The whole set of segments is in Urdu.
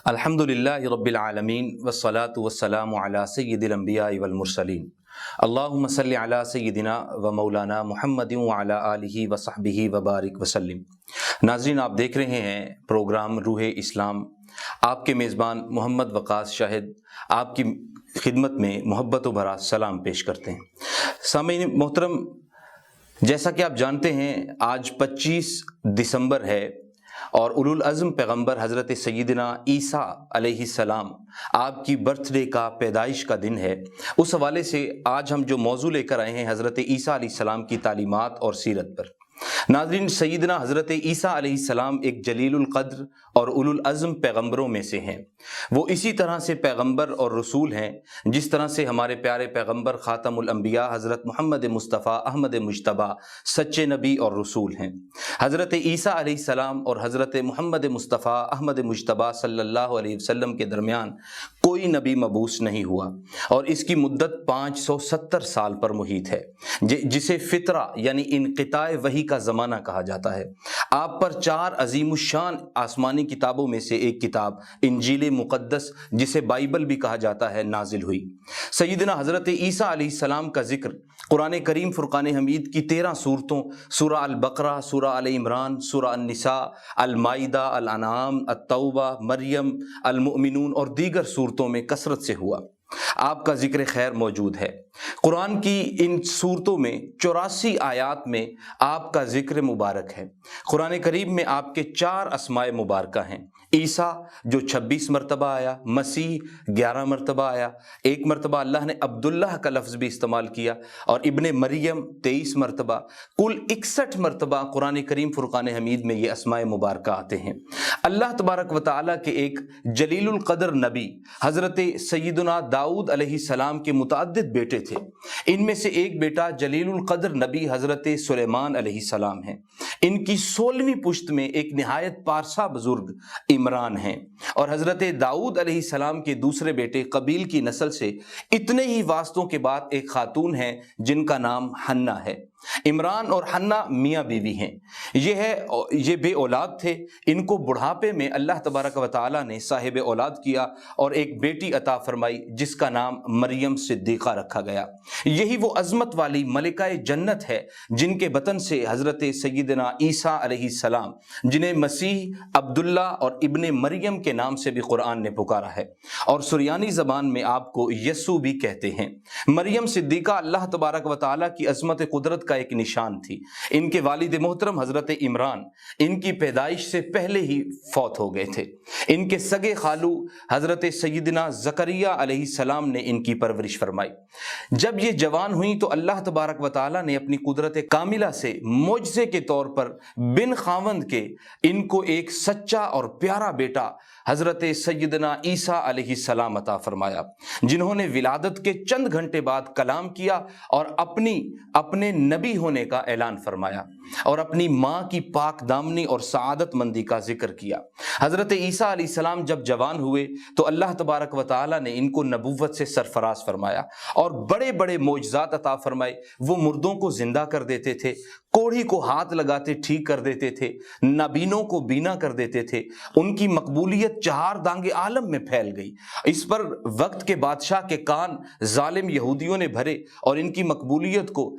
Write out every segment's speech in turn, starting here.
الحمدللہ رب العالمین والصلاة والسلام علی سید الانبیاء والمرسلین اللہم صلی علی سیدنا و مولانا محمد وعلی آلہ وصحبہ وبارک وسلم۔ ناظرین، آپ دیکھ رہے ہیں پروگرام روح اسلام۔ آپ کے میزبان محمد وقاص شاہد آپ کی خدمت میں محبت و بھرا سلام پیش کرتے ہیں۔ سامعین محترم، جیسا کہ آپ جانتے ہیں آج 25 دسمبر ہے اور اولو العزم پیغمبر حضرت سیدنا عیسیٰ علیہ السلام آپ کی برتھ ڈے کا، پیدائش کا دن ہے۔ اس حوالے سے آج ہم جو موضوع لے کر آئے ہیں حضرت عیسیٰ علیہ السلام کی تعلیمات اور سیرت پر۔ ناظرین، سیدنا حضرت عیسیٰ علیہ السلام ایک جلیل القدر اور اولو العزم پیغمبروں میں سے ہیں۔ وہ اسی طرح سے پیغمبر اور رسول ہیں جس طرح سے ہمارے پیارے پیغمبر خاتم الانبیاء حضرت محمد مصطفیٰ احمد مجتبیٰ سچے نبی اور رسول ہیں۔ حضرت عیسیٰ علیہ السلام اور حضرت محمد مصطفیٰ احمد مجتبیٰ صلی اللہ علیہ وسلم کے درمیان کوئی نبی مبعوث نہیں ہوا، اور اس کی مدت 570 سال پر محیط ہے، جسے فطرہ یعنی انقطاع وحی کا زمانہ کہا جاتا ہے۔ آپ پر 4 عظیم الشان آسمانی کتابوں میں سے ایک کتاب انجیل مقدس، جسے بائبل بھی کہا جاتا ہے، نازل ہوئی۔ سیدنا حضرت عیسیٰ علیہ السلام کا ذکر قرآن کریم فرقان حمید کی 13 صورتوں، سورہ البقرہ، سورہ آل عمران، سورہ النساء، المائدہ، الانعام، التوبہ، مریم، المؤمنون اور دیگر صورتوں میں کثرت سے ہوا۔ آپ کا ذکر خیر موجود ہے۔ قرآن کی ان صورتوں میں 84 آیات میں آپ کا ذکر مبارک ہے۔ قرآن کریم میں آپ کے 4 اسماء مبارکہ ہیں۔ عیسیٰ جو 26 مرتبہ آیا، مسیح 11 مرتبہ آیا، ایک مرتبہ اللہ نے عبداللہ کا لفظ بھی استعمال کیا، اور ابن مریم 23 مرتبہ، کل 61 مرتبہ قرآن کریم فرقان حمید میں یہ اسماء مبارکہ آتے ہیں۔ اللہ تبارک و تعالیٰ کے ایک جلیل القدر نبی حضرت سیدنا داؤد علیہ السلام کے متعدد بیٹے تھے۔ ان میں سے ایک بیٹا جلیل القدر نبی حضرت سلیمان علیہ السلام ہیں۔ ان کی 16ویں پشت میں ایک نہایت پارسا بزرگ عمران ہیں، اور حضرت داؤد علیہ السلام کے دوسرے بیٹے قبیل کی نسل سے اتنے ہی واسطوں کے بعد ایک خاتون ہیں جن کا نام حنا ہے۔ عمران اور حنا میاں بیوی ہیں۔ یہ بے اولاد تھے۔ ان کو بڑھاپے میں اللہ تبارک و تعالیٰ نے صاحب اولاد کیا اور ایک بیٹی عطا فرمائی جس کا نام مریم صدیقہ رکھا گیا۔ یہی وہ عظمت والی ملکہ جنت ہے جن کے بطن سے حضرت سیدنا عیسیٰ علیہ السلام، جنہیں مسیح، عبداللہ اور ابن مریم کے نام سے بھی قرآن نے پکارا ہے، اور سریانی زبان میں آپ کو یسوع بھی کہتے ہیں۔ مریم صدیقہ اللہ تبارک و تعالیٰ کی عظمت قدرت کا ایک نشان تھی۔ ان کے والد محترم حضرت عمران ان کی پیدائش سے پہلے ہی فوت ہو گئے تھے۔ ان کے سگے خالو حضرت سیدنا زکریا علیہ السلام نے ان کی پرورش فرمائی۔ جب یہ جوان ہوئیں تو اللہ تبارک و تعالیٰ نے اپنی قدرت کاملہ سے معجزے کے طور پر بن خاوند کے ان کو ایک سچا اور پیارا بیٹا حضرت سیدنا عیسیٰ علیہ السلام عطا فرمایا، جنہوں نے ولادت کے چند گھنٹے بعد کلام کیا اور اپنے نبی ہونے کا اعلان فرمایا، اور اپنی ماں کی پاک دامنی اور سعادت مندی کا ذکر کیا۔ حضرت عیسیٰ علیہ السلام جب جوان ہوئے تو اللہ تبارک و تعالیٰ نے ان کو نبوت سے سرفراز فرمایا اور بڑے بڑے معجزات عطا فرمائے۔ وہ مردوں کو زندہ کر دیتے تھے، کوڑھی کو ہاتھ لگاتے ٹھیک کر دیتے تھے، نابینوں کو بینا کر دیتے تھے۔ ان کی مقبولیت 4 دانگ عالم میں پھیل گئی۔ اس پر وقت کے بادشاہ کے کان ظالم یہودیوں نے بھرے اور ان کی مقبولیت کو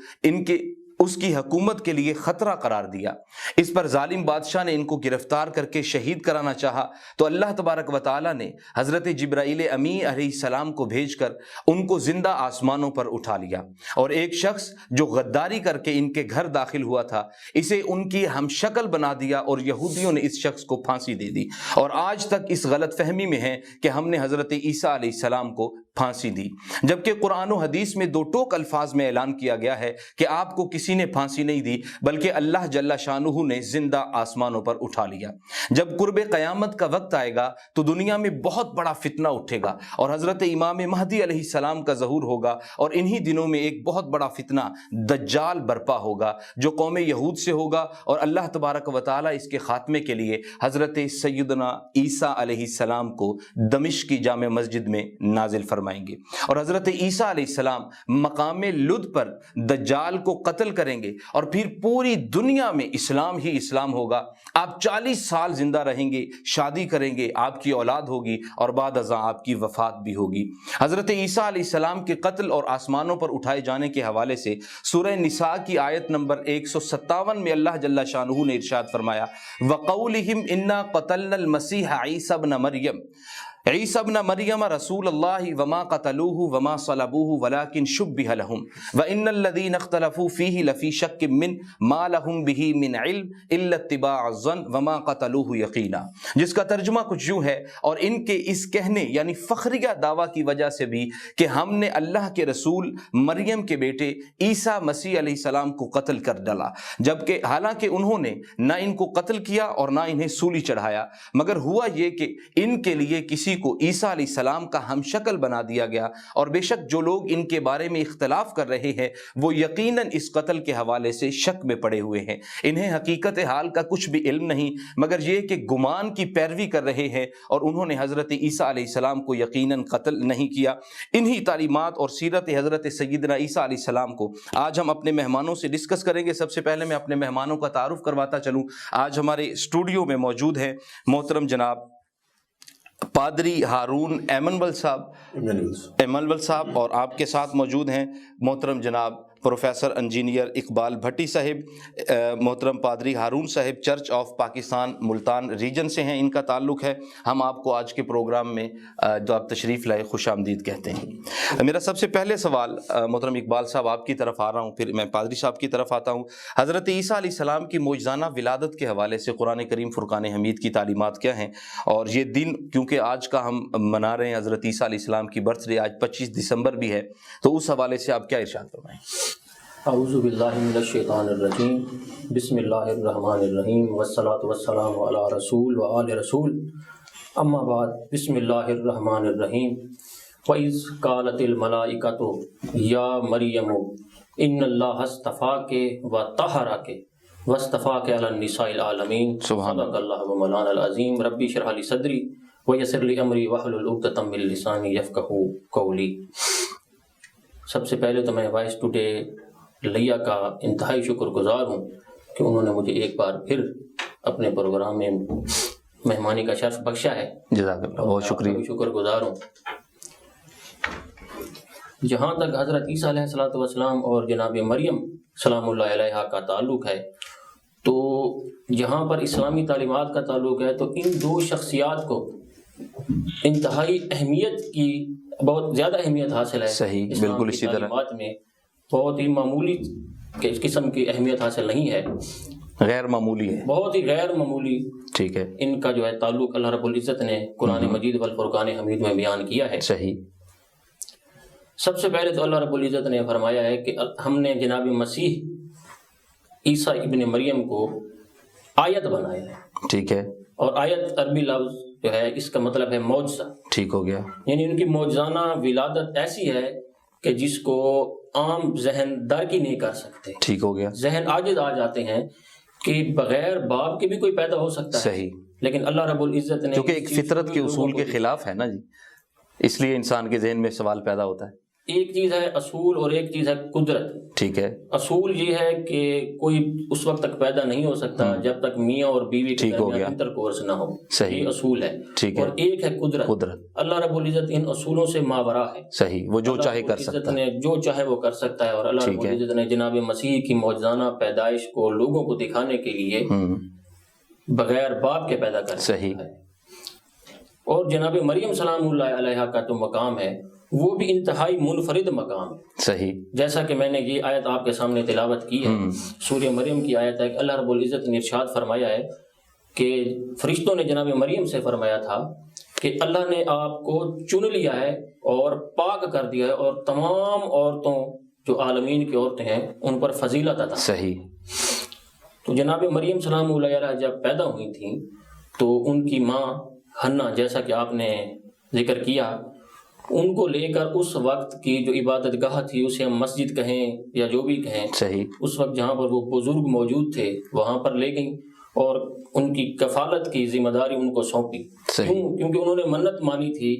اس کی حکومت کے لیے خطرہ قرار دیا۔ اس پر ظالم بادشاہ نے ان کو گرفتار کر کے شہید کرانا چاہا، تو اللہ تبارک و تعالیٰ نے حضرت جبرائیل امی علیہ السلام کو بھیج کر ان کو زندہ آسمانوں پر اٹھا لیا، اور ایک شخص جو غداری کر کے ان کے گھر داخل ہوا تھا اسے ان کی ہم شکل بنا دیا، اور یہودیوں نے اس شخص کو پھانسی دے دی، اور آج تک اس غلط فہمی میں ہیں کہ ہم نے حضرت عیسیٰ علیہ السلام کو پھانسی دی، جبکہ قرآن و حدیث میں 2 ٹوک الفاظ میں اعلان کیا گیا ہے کہ آپ کو کسی نے پھانسی نہیں دی، بلکہ اللہ جل شانہ نے زندہ آسمانوں پر اٹھا لیا۔ جب قرب قیامت کا وقت آئے گا تو دنیا میں بہت بڑا فتنہ اٹھے گا، اور حضرت امام مہدی علیہ السلام کا ظہور ہوگا، اور انہی دنوں میں ایک بہت بڑا فتنہ دجال برپا ہوگا جو قوم یہود سے ہوگا، اور اللہ تبارک و تعالیٰ اس کے خاتمے کے لیے حضرت سیدنا عیسیٰ علیہ السلام کو دمشق کی جامع مسجد میں نازل فرمائے فرمائیں گے، اور حضرت عیسیٰ علیہ السلام مقام لد پر دجال کو قتل کریں گے، اور پھر پوری دنیا میں اسلام ہی اسلام ہوگا۔ آپ 40 سال زندہ رہیں گے، شادی کریں گے، آپ کی اولاد ہوگی، اور بعد ازاں آپ کی وفات بھی ہوگی۔ حضرت عیسیٰ علیہ السلام کے قتل اور آسمانوں پر اٹھائے جانے کے حوالے سے سورہ نساء کی آیت نمبر 157 میں اللہ جل شانہ نے ارشاد فرمایا وَقَوْلِهِمْ إِنَّا قَتَلْنَا الْمَسِيحَ عِيسَى ابْنَ مَرْيَمَ عیسیٰ ابن مریم رسول اللہ وما قتلوہ وما صلبوہ ولکن شبہ لہم وإن الذین اختلفوا فیہ لفی شک من ما لہم بہ من علم الا اتباع الظن وما قتلوہ یقینا، جس کا ترجمہ کچھ یوں ہے، اور ان کے اس کہنے یعنی فخریہ دعویٰ کی وجہ سے بھی کہ ہم نے اللہ کے رسول مریم کے بیٹے عیسیٰ مسیح علیہ السلام کو قتل کر ڈالا، جبکہ حالانکہ انہوں نے نہ ان کو قتل کیا اور نہ انہیں سولی چڑھایا، مگر ہوا یہ کہ ان کے لیے کسی کو عیسیٰ علیہ السلام کا ہم شکل بنا دیا گیا، اور بے شک جو لوگ ان کے بارے میں اختلاف کر رہے ہیں وہ یقیناً اس قتل کے حوالے سے شک میں پڑے ہوئے ہیں، انہیں حقیقت حال کا کچھ بھی علم نہیں مگر یہ کہ گمان کی پیروی کر رہے ہیں، اور انہوں نے حضرت عیسیٰ علیہ السلام کو یقیناً قتل نہیں کیا۔ انہی تعلیمات اور سیرت حضرت سیدنا عیسیٰ علیہ السلام کو آج ہم اپنے مہمانوں سے ڈسکس کریں گے۔ سب سے پہلے میں اپنے مہمانوں کا تعارف کرواتا چلوں۔ آج ہمارے اسٹوڈیو میں موجود ہیں محترم جناب پادری ہارون ایمنول صاحب، اور آپ کے ساتھ موجود ہیں محترم جناب پروفیسر انجینئر اقبال بھٹی صاحب۔ محترم پادری ہارون صاحب church of Pakistan Multan region سے ہیں، ان کا تعلق ہے۔ ہم آپ کو آج کے پروگرام میں جو آپ تشریف لائے خوش آمدید کہتے ہیں۔ میرا سب سے پہلے سوال محترم اقبال صاحب آپ کی طرف آ رہا ہوں، پھر میں پادری صاحب کی طرف آتا ہوں۔ حضرت عیسیٰ علیہ السلام کی معجزانہ ولادت کے حوالے سے قرآن کریم فرقان حمید کی تعلیمات کیا ہیں، اور یہ دن کیونکہ آج کا ہم منا رہے ہیں حضرت عیسیٰ علیہ السلام کی برتھ ڈے، آج 25 دسمبر بھی ہے، تو اس حوالے سے آپ کیا ارشاد فرمائیں؟ اعوذ باللہ من الشیطان الرجیم، بسم اللہ الرحمن الرحیم، والصلاة والسلام علی رسول و آل رسول، اما بعد، بسم اللہ الرحمن الرحیم۔ وَإِذْ قَالَتِ الْمَلَائِكَةُ يَا مَرْيَمُ إِنَّ اللَّهَ اصْطَفَاكِ وَطَهَّرَكِ وَاصْطَفَاكِ عَلَى النِّسَاءِ الْعَالَمِينَ صدق اللہ مولانا العظیم۔ ربی اشرح لی صدری ویسر لی امری واحلل عقدۃ من لسانی یفقہوا قولی۔ سب سے پہلے تو میں وائس ٹوڈے لیا کا انتہائی شکر گزار ہوں کہ انہوں نے مجھے ایک بار پھر اپنے پروگرام میں مہمانی کا شرف بخشا ہے، جزاک اللہ، بہت شکریہ، شکر گزار ہوں۔ جہاں تک حضرت عیسیٰ علیہ السلام اور جناب مریم سلام اللہ علیہا کا تعلق ہے، تو جہاں پر اسلامی تعلیمات کا تعلق ہے تو ان دو شخصیات کو انتہائی اہمیت کی، بہت زیادہ اہمیت حاصل ہے۔ صحیح، بالکل اسی طرح تعلیمات میں بہت ہی معمولی قسم کی اہمیت حاصل نہیں ہے، غیر معمولی ہے، بہت ہی غیر معمولی۔ ٹھیک ہے، ان کا جو ہے تعلق اللہ رب العزت نے قرآن مجید والفرقان حمید میں بیان کیا ہے۔ صحیح۔ سب سے پہلے تو اللہ رب العزت نے فرمایا ہے کہ ہم نے جناب مسیح عیسیٰ ابن مریم کو آیت بنایا ہے۔ ٹھیک ہے، اور آیت عربی لفظ جو ہے اس کا مطلب ہے معجزہ۔ ٹھیک ہو گیا، یعنی ان کی معجزانہ ولادت ایسی ہے کہ جس کو عام ذہن درک ہی نہیں کر سکتے۔ ٹھیک ہو گیا، ذہن عاجز آ جاتے ہیں کہ بغیر باپ کے بھی کوئی پیدا ہو سکتا ہے۔ صحیح، لیکن اللہ رب العزت نے کیونکہ ایک فطرت کے اصول کے خلاف ہے نا جی، اس لیے انسان کے ذہن میں سوال پیدا ہوتا ہے۔ ایک چیز ہے اصول اور ایک چیز ہے قدرت۔ ٹھیک ہے، اصول یہ ہے کہ کوئی اس وقت تک پیدا نہیں ہو سکتا جب تک میاں اور بیوی کے درمیان انٹرکورس نہ ہو۔ صحیح، یہ اصول ہے۔ ٹھیک ہے، اور ایک ہے قدرت۔ اللہ رب العزت ان اصولوں سے ماورا ہے۔ صحیح، وہ جو چاہے کر سکتا ہے، جو چاہے وہ کر سکتا ہے۔ اور اللہ رب العزت نے جناب مسیح کی معجزانہ پیدائش کو لوگوں کو دکھانے کے لیے بغیر باپ کے پیدا کر صحیح ہے۔ اور جناب مریم سلام اللہ علیہا کا جو مقام ہے وہ بھی انتہائی منفرد مقام ہے۔ صحیح، جیسا کہ میں نے یہ آیت آپ کے سامنے تلاوت کی ہے، سورہ مریم کی آیت ہے کہ اللہ رب العزت نے ارشاد فرمایا ہے کہ فرشتوں نے جناب مریم سے فرمایا تھا کہ اللہ نے آپ کو چن لیا ہے اور پاک کر دیا ہے، اور تمام عورتوں جو عالمین کی عورتیں ہیں ان پر فضیلت عطا۔ صحیح۔ تو جناب مریم سلام اللہ علیہا جب پیدا ہوئی تھیں تو ان کی ماں حنا، جیسا کہ آپ نے ذکر کیا، ان کو لے کر اس وقت کی جو عبادت گاہ تھی، اسے ہم مسجد کہیں یا جو بھی کہیں، صحیح، اس وقت جہاں پر وہ بزرگ موجود تھے وہاں پر لے گئیں اور ان کی کفالت کی ذمہ داری ان کو سونپی۔ کیونکہ انہوں نے منت مانی تھی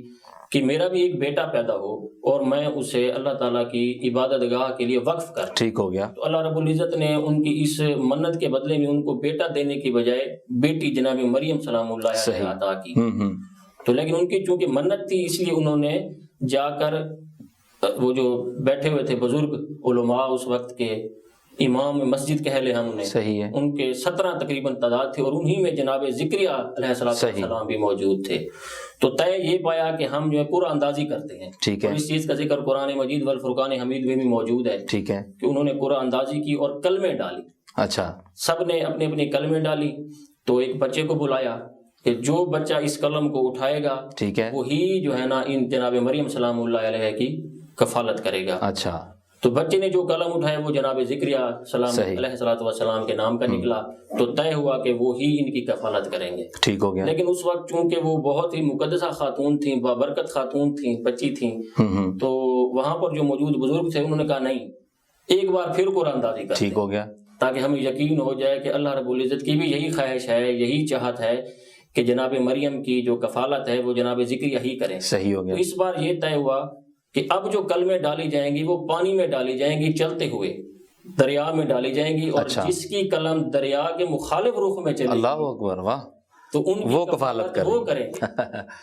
کہ میرا بھی ایک بیٹا پیدا ہو اور میں اسے اللہ تعالیٰ کی عبادت گاہ کے لیے وقف کر. ٹھیک ہو گیا. تو اللہ رب العزت نے ان کی اس منت کے بدلے میں ان کو بیٹا دینے کی بجائے بیٹی جناب مریم سلام اللہ علیہ عطا کی. تو لیکن ان کی چونکہ منت تھی اس لیے انہوں نے جا کر وہ جو بیٹھے ہوئے تھے بزرگ علماء اس وقت کے امام مسجد کہہ لے ہم نے، ان کے 17 تقریباً تعداد تھے اور انہی میں جناب زکریا علیہ السلام بھی موجود تھے. تو طے یہ پایا کہ ہم جو ہے قرآن اندازی کرتے ہیں. اور اس چیز کا ذکر قرآن مجید والفرقان حمید میں بھی موجود ہے کہ انہوں نے قرآن اندازی کی اور کلمے ڈالی. اچھا، سب نے اپنے اپنے کلمے ڈالی. تو ایک بچے کو بلایا کہ جو بچہ اس قلم کو اٹھائے گا وہی جو ہے نا ان جناب مریم سلام اللہ علیہ کی کفالت کرے گا. اچھا، تو بچے نے جو قلم اٹھایا وہ جناب زکریا سلام علیہ السلام کے نام کا نکلا. تو طے ہوا کہ وہ ہی ان کی کفالت کریں گے. ٹھیک ہو گیا. لیکن اس وقت چونکہ وہ بہت ہی مقدسہ خاتون تھیں، بابرکت خاتون تھیں، بچی تھیں، تو وہاں پر جو موجود بزرگ تھے انہوں نے کہا نہیں، ایک بار پھر قرآن اندازی کریں. ٹھیک ہو گیا. تاکہ ہمیں یقین ہو جائے کہ اللہ رب العزت کی بھی یہی خواہش ہے، یہی چاہت ہے کہ جناب مریم کی جو کفالت ہے وہ جناب زکریا ہی کریں. صحیح ہو گیا. تو اس بار یہ طے ہوا کہ اب جو کلمیں ڈالی جائیں گی وہ پانی میں ڈالی جائیں گی، چلتے ہوئے دریا میں ڈالی جائیں گی. اور جس کی قلم دریا کے مخالف رخ میں چلے گی، اللہ اکبر، واہ، تو ان کی کفالت وہ کریں گے.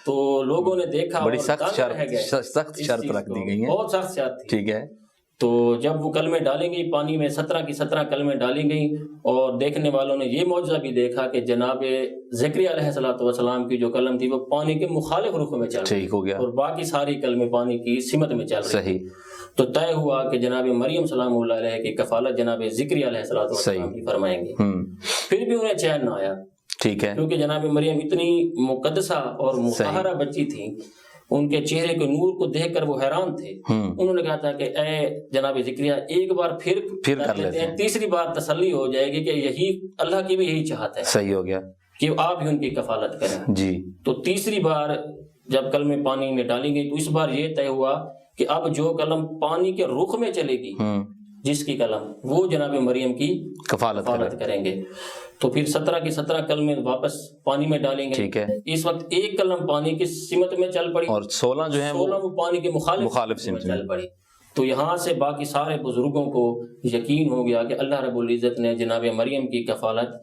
تو لوگوں نے دیکھا، بڑی سخت شرط رکھ دی گئی ہے، بہت سخت شرط تھی. ٹھیک ہے. تو جب وہ کلمیں ڈالیں گی پانی میں، 17 کی 17 کلمیں ڈالیں گئی، اور دیکھنے والوں نے یہ معجزہ بھی دیکھا کہ جناب زکریا علیہ السلام کی جو قلم تھی وہ پانی کے مخالف رخ میں چل رہی اور باقی ساری کلمیں پانی کی سمت میں چل رہی. تو طے ہوا کہ جناب مریم سلام اللہ علیہ کی کفالت جناب زکریا علیہ السلام کی فرمائیں گے. پھر بھی انہیں چین نہ آیا. ٹھیک ہے. کیونکہ جناب مریم اتنی مقدسہ اور مطہرہ بچی تھی، ان کے چہرے کے نور کو دیکھ کر وہ حیران تھے. انہوں نے کہا تھا کہ اے جناب زکریا ایک بار پھر کر لیتے ہیں، تیسری بار تسلی ہو جائے گی کہ یہی اللہ کی بھی یہی چاہت ہے. صحیح ہو گیا کہ آپ ہی ان کی کفالت کریں. جی. تو تیسری بار جب کلمیں پانی میں ڈالی گئی تو اس بار یہ طے ہوا کہ اب جو قلم پانی کے رخ میں چلے گی، جس کی قلم، وہ جناب مریم کی کفالت کریں گے. تو پھر 17 کی 17 کلمیں واپس پانی میں ڈالیں گے. ٹھیک ہے. اس وقت ایک قلم پانی کی سمت میں چل پڑی اور 16 جو ہیں وہ پانی کے مخالف سمت میں چل پڑی. تو یہاں سے باقی سارے بزرگوں کو یقین ہو گیا کہ اللہ رب العزت نے جناب مریم کی کفالت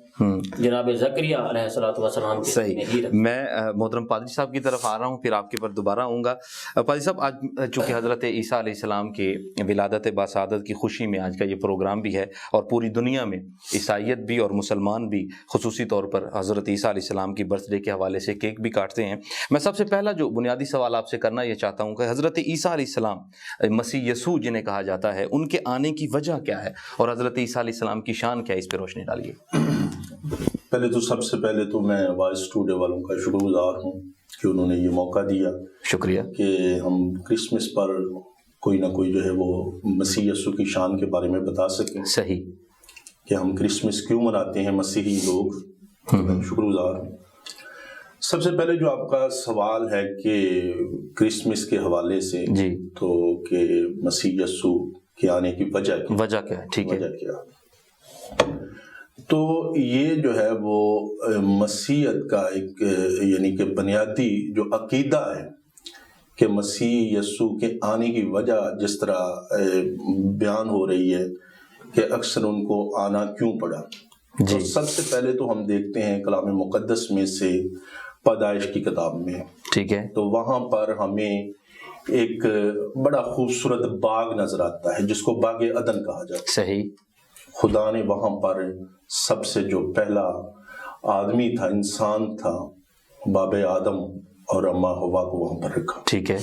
جناب زکریا علیہ السلام کے صحیح. میں محترم پادری صاحب کی طرف آ رہا ہوں، پھر آپ کے پر دوبارہ آؤں گا. پادری صاحب، آج چونکہ حضرت عیسیٰ علیہ السلام کی ولادت باسعادت کی خوشی میں آج کا یہ پروگرام بھی ہے، اور پوری دنیا میں عیسائیت بھی اور مسلمان بھی خصوصی طور پر حضرت عیسیٰ علیہ السلام کی برتھ ڈے کے حوالے سے کیک بھی کاٹتے ہیں. میں سب سے پہلا جو بنیادی سوال آپ سے کرنا یہ چاہتا ہوں کہ حضرت عیسیٰ علیہ السلام، مسیح یسوع جنہیں کہا جاتا ہے، ان کے آنے کی وجہ کیا ہے اور حضرت عیسیٰ علیہ السلام کی شان کیا ہے، اس پہ روشنی ڈالیے. پہلے تو سب سے پہلے تو میں وائس ٹوڈے والوں کا شکر گزار ہوں کہ انہوں نے یہ موقع دیا. شکریہ. کہ ہم کرسمس پر کوئی نہ کوئی جو ہے وہ مسیح یسوع کی شان کے بارے میں بتا سکیں. صحیح. کہ ہم کرسمس کیوں مناتے ہیں مسیحی لوگ. میں شکر گزار ہوں. سب سے پہلے جو آپ کا سوال ہے کہ کرسمس کے حوالے سے، جی، تو کہ مسیح یسوع کے آنے کی وجہ کیا ہے. ٹھیک ہے. وجہ کیا؟ تو یہ جو ہے وہ مسیحیت کا ایک یعنی کہ بنیادی جو عقیدہ ہے کہ مسیح یسوع کے آنے کی وجہ جس طرح بیان ہو رہی ہے کہ اکثر ان کو آنا کیوں پڑا. تو سب سے پہلے تو ہم دیکھتے ہیں کلام مقدس میں سے پیدائش کی کتاب میں. ٹھیک ہے. تو وہاں پر ہمیں ایک بڑا خوبصورت باغ نظر آتا ہے جس کو باغ عدن کہا جاتا ہے. صحیح. خدا نے وہاں پر سب سے جو پہلا آدمی تھا، انسان تھا، باب آدم اور اماں ہوا کو وہاں پر رکھا. ٹھیک ہے.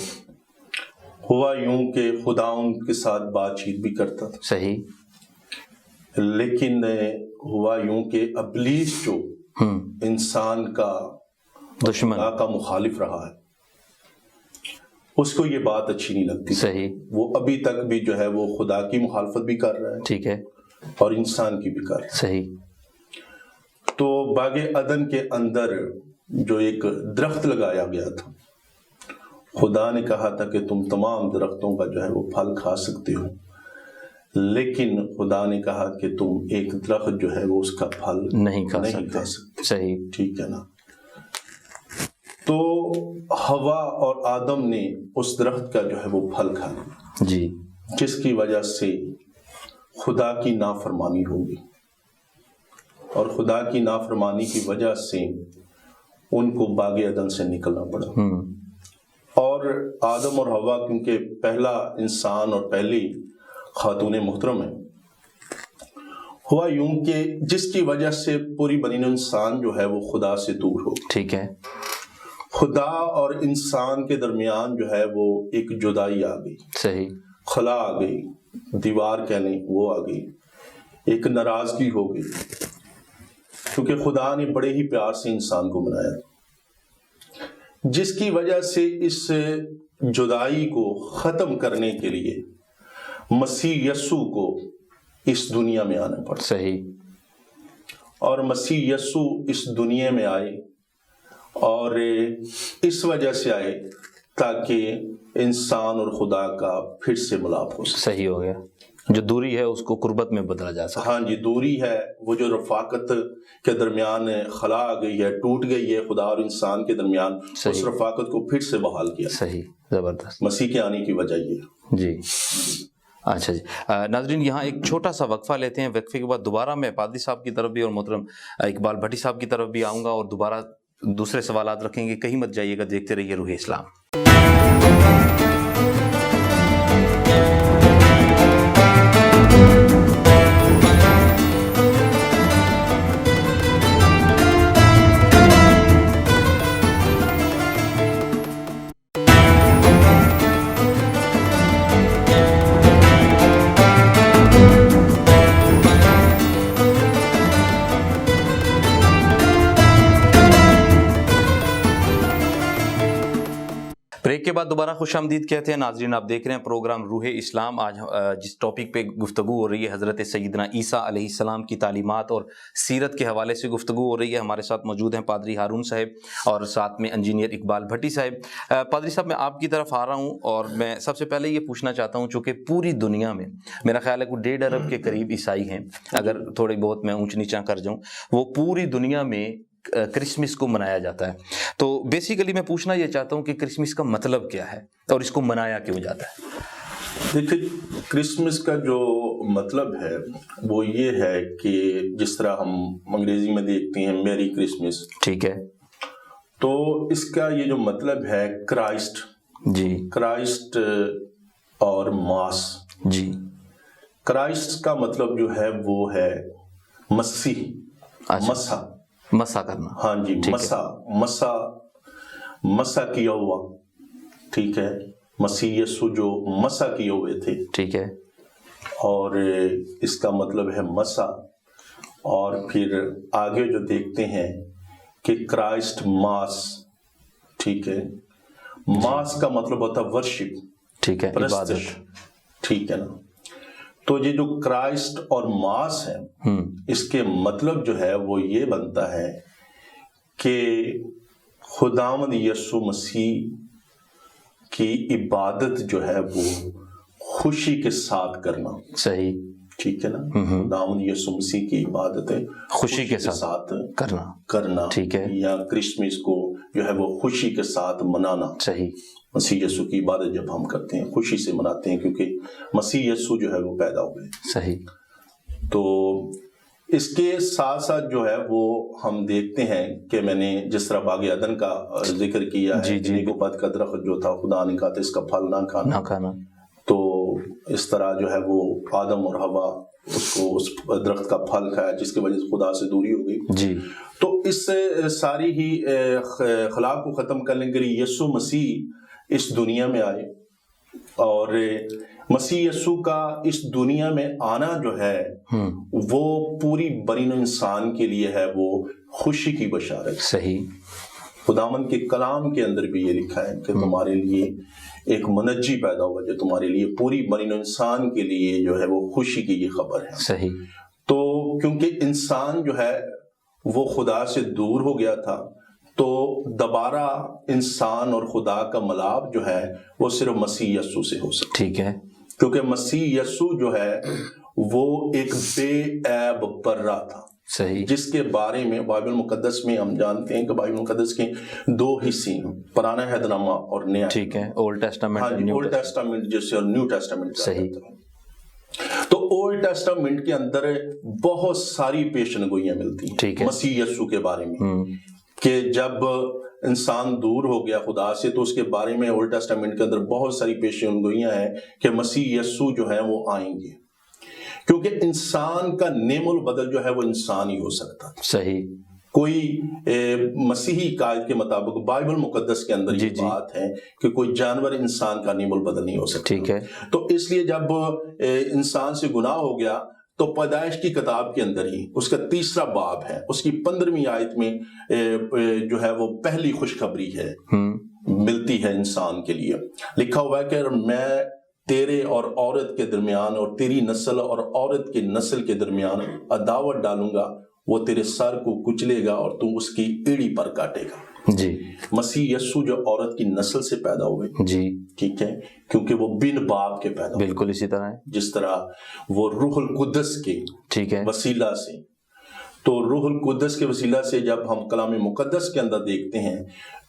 ہوا یوں کہ خدا ان کے ساتھ بات چیت بھی کرتا تھا. صحیح. لیکن ہوا یوں کہ ابلیس جو انسان کا دشمن کا مخالف رہا ہے، اس کو یہ بات اچھی نہیں لگتی. صحیح. وہ ابھی تک بھی جو ہے وہ خدا کی مخالفت بھی کر رہا ہے. ٹھیک ہے. اور انسان کی بھی کر رہا ہے. صحیح. تو باغ عدن کے اندر جو ایک درخت لگایا گیا تھا، خدا نے کہا تھا کہ تم تمام درختوں کا جو ہے وہ پھل کھا سکتے ہو، لیکن خدا نے کہا کہ تم ایک درخت جو ہے وہ اس کا پھل نہیں کھا سکتے. صحیح. ٹھیک ہے نا. تو ہوا اور آدم نے اس درخت کا جو ہے وہ پھل کھا لیا، جی، جس کی وجہ سے خدا کی نافرمانی ہوگی، اور خدا کی نافرمانی کی وجہ سے ان کو باغ عدن سے نکلنا پڑا۔ اور آدم اور حوا کیونکہ پہلا انسان اور پہلی خاتون محترم ہے، ہوا یوں کہ جس کی وجہ سے پوری بنی نوع انسان جو ہے وہ خدا سے دور ہو، ٹھیک ہے، خدا اور انسان کے درمیان جو ہے وہ ایک جدائی آ گئی، صحیح، خلا آ گئی، دیوار کہنے وہ آ گئی، ایک ناراضگی ہو گئی، کیونکہ خدا نے بڑے ہی پیار سے انسان کو بنایا، جس کی وجہ سے اس جدائی کو ختم کرنے کے لیے مسیح یسوع کو اس دنیا میں آنا پڑا۔ صحیح، اور مسیح یسوع اس دنیا میں آئے، اور اس وجہ سے آئے تاکہ انسان اور خدا کا پھر سے ملاپ ہو سکے۔ صحیح ہو گیا، جو دوری ہے اس کو قربت میں بدلا جا سکتا۔ ہاں جی، دوری ہے وہ جو رفاقت کے درمیان خلا آ گئی ہے، ٹوٹ گئی ہے خدا اور انسان کے درمیان، اس رفاقت کو پھر سے بحال کیا۔ صحیح، زبردست، مسیح کے آنے کی وجہ یہ۔ جی، اچھا جی، ناظرین یہاں ایک چھوٹا سا وقفہ لیتے ہیں، وقفے کے بعد دوبارہ میں پادری صاحب کی طرف بھی اور محترم اقبال بھٹی صاحب کی طرف بھی آؤں گا اور دوبارہ دوسرے سوالات رکھیں گے۔ کہیں مت جائیے گا، دیکھتے رہیے روح اسلام۔ بریک کے بعد دوبارہ خوش آمدید کہتے ہیں ناظرین، آپ دیکھ رہے ہیں پروگرام روح اسلام۔ آج جس ٹاپک پہ گفتگو ہو رہی ہے حضرت سیدنا عیسیٰ علیہ السلام کی تعلیمات اور سیرت کے حوالے سے گفتگو ہو رہی ہے۔ ہمارے ساتھ موجود ہیں پادری ہارون صاحب اور ساتھ میں انجینئر اقبال بھٹی صاحب۔ پادری صاحب، میں آپ کی طرف آ رہا ہوں اور میں سب سے پہلے یہ پوچھنا چاہتا ہوں، چونکہ پوری دنیا میں میرا خیال ہے کہ 1.5 ارب کے قریب عیسائی ہیں، اگر تھوڑی بہت میں اونچ نیچاں کر جاؤں، وہ پوری دنیا میں کرسمس کو منایا جاتا ہے۔ تو بیسیکلی میں پوچھنا یہ چاہتا ہوں کہ کرسمس کا مطلب کیا ہے اور اس کو منایا کیوں جاتا ہے؟ دیکھیں، کرسمس کا جو مطلب ہے وہ یہ ہے کہ جس طرح ہم انگریزی میں دیکھتے ہیں میری کرسمس، ٹھیک ہے، تو اس کا یہ جو مطلب ہے کرائسٹ، جی، کرائسٹ اور ماس۔ جی، کرائسٹ کا مطلب جو ہے وہ ہے مسیح، مسا، مسا کرنا، ہاں جی، مسا کیا ہوا، ٹھیک ہے، مسیح یسوع جو مسا کیے ہوئے تھے، ٹھیک ہے، اور اس کا مطلب ہے مسا۔ اور پھر آگے جو دیکھتے ہیں کہ کرائسٹ ماس، ٹھیک ہے، ماس کا مطلب ہوتا ہے ورشپ، ٹھیک ہے، پرستش، ٹھیک ہے نا۔ تو یہ جو کرائسٹ اور ماس ہے، اس کے مطلب جو ہے وہ یہ بنتا ہے کہ خداوند یسوع مسیح کی عبادت جو ہے وہ خوشی کے ساتھ کرنا، صحیح، ٹھیک ہے نا، خداوند یسوع مسیح کی عبادت ہے خوشی کے ساتھ کرنا، ٹھیک ہے، یا کرسمس کو جو ہے وہ خوشی کے ساتھ منانا۔ صحیح، مسیح یسوع کی عبادت جب ہم کرتے ہیں خوشی سے مناتے ہیں، کیونکہ مسیح یسوع جو ہے وہ پیدا ہوئے۔ صحیح۔ تو اس کے ساتھ ساتھ جو ہے وہ ہم دیکھتے ہیں کہ میں نے جس طرح باغ عدن کا ذکر کیا ہے، نیک و بد کا درخت جو تھا خدا نے کہا تھا اس کا پھل نہ کھانا، تو اس طرح جو ہے وہ آدم اور حوا اس کو اس درخت کا پھل کھایا، جس کی وجہ سے خدا سے دوری ہو گئی۔ جی، تو اس ساری ہی خلا کو ختم کرنے کے لیے یسوع مسیح اس دنیا میں آئے، اور مسیح یسوع کا اس دنیا میں آنا جو ہے وہ پوری بنی نوع انسان کے لیے ہے وہ خوشی کی بشارت۔ صحیح۔ خداوند کے کلام کے اندر بھی یہ لکھا ہے کہ تمہارے لیے ایک منجی پیدا ہوا جو تمہارے لیے پوری بنی نوع انسان کے لیے جو ہے وہ خوشی کی یہ خبر ہے۔ صحیح۔ تو کیونکہ انسان جو ہے وہ خدا سے دور ہو گیا تھا، تو دوبارہ انسان اور خدا کا ملاپ جو ہے وہ صرف مسیح یسوع سے ہو سکتا، ٹھیک ہے، کیونکہ مسیح یسوع جو ہے وہ ایک بے عیب برہ تھا۔ صحیح. جس کے بارے میں بائبل مقدس میں ہم جانتے ہیں کہ بائبل مقدس کے 2 حصے ہیں، پرانا عہد نامہ اور نیا. ٹھیک ہے، اولڈ ٹیسٹامنٹ، اولڈ ٹیسٹامنٹ جیسے اور نیو ٹیسٹامنٹ. صحیح. تو اولڈ ٹیسٹامنٹ کے اندر بہت ساری پیشن گوئیاں ملتی ہیں مسیح یسوع کے بارے میں، کہ جب انسان دور ہو گیا خدا سے تو اس کے بارے میں اولڈ ٹیسٹامنٹ کے اندر بہت ساری پیشن گوئیاں ہیں کہ مسیح یسوع جو ہے وہ آئیں گے، کیونکہ انسان کا نعم البدل جو ہے وہ انسان ہی ہو سکتا. صحیح. کوئی مسیحی قائد کے مطابق بائبل مقدس کے اندر یہ بات ہے کہ کوئی جانور انسان کا نعم البدل نہیں ہو سکتا. ٹھیک ہے. تو اس لیے جب انسان سے گناہ ہو گیا تو پیدائش کی کتاب کے اندر ہی اس کا 3 باب ہے، اس کی 15ویں آیت میں جو ہے وہ پہلی خوشخبری ہے ملتی ہے انسان کے لیے. لکھا ہوا ہے کہ میں تیرے اور عورت کے درمیان اور تیری نسل اور عورت کی نسل کے درمیان عداوت ڈالوں گا، وہ تیرے سر کو کچلے گا اور تم اس کی ایڑی پر کاٹے گا. جی. مسیح یسوع جو عورت کی نسل سے پیدا ہوئے، جی ٹھیک ہے، کیونکہ وہ بن باپ کے پیدا ہوئے. بالکل اسی طرح ہے جس طرح وہ روح القدس کے ٹھیک ہے وسیلہ سے، تو روح القدس کے وسیلہ سے جب ہم کلام مقدس کے اندر دیکھتے ہیں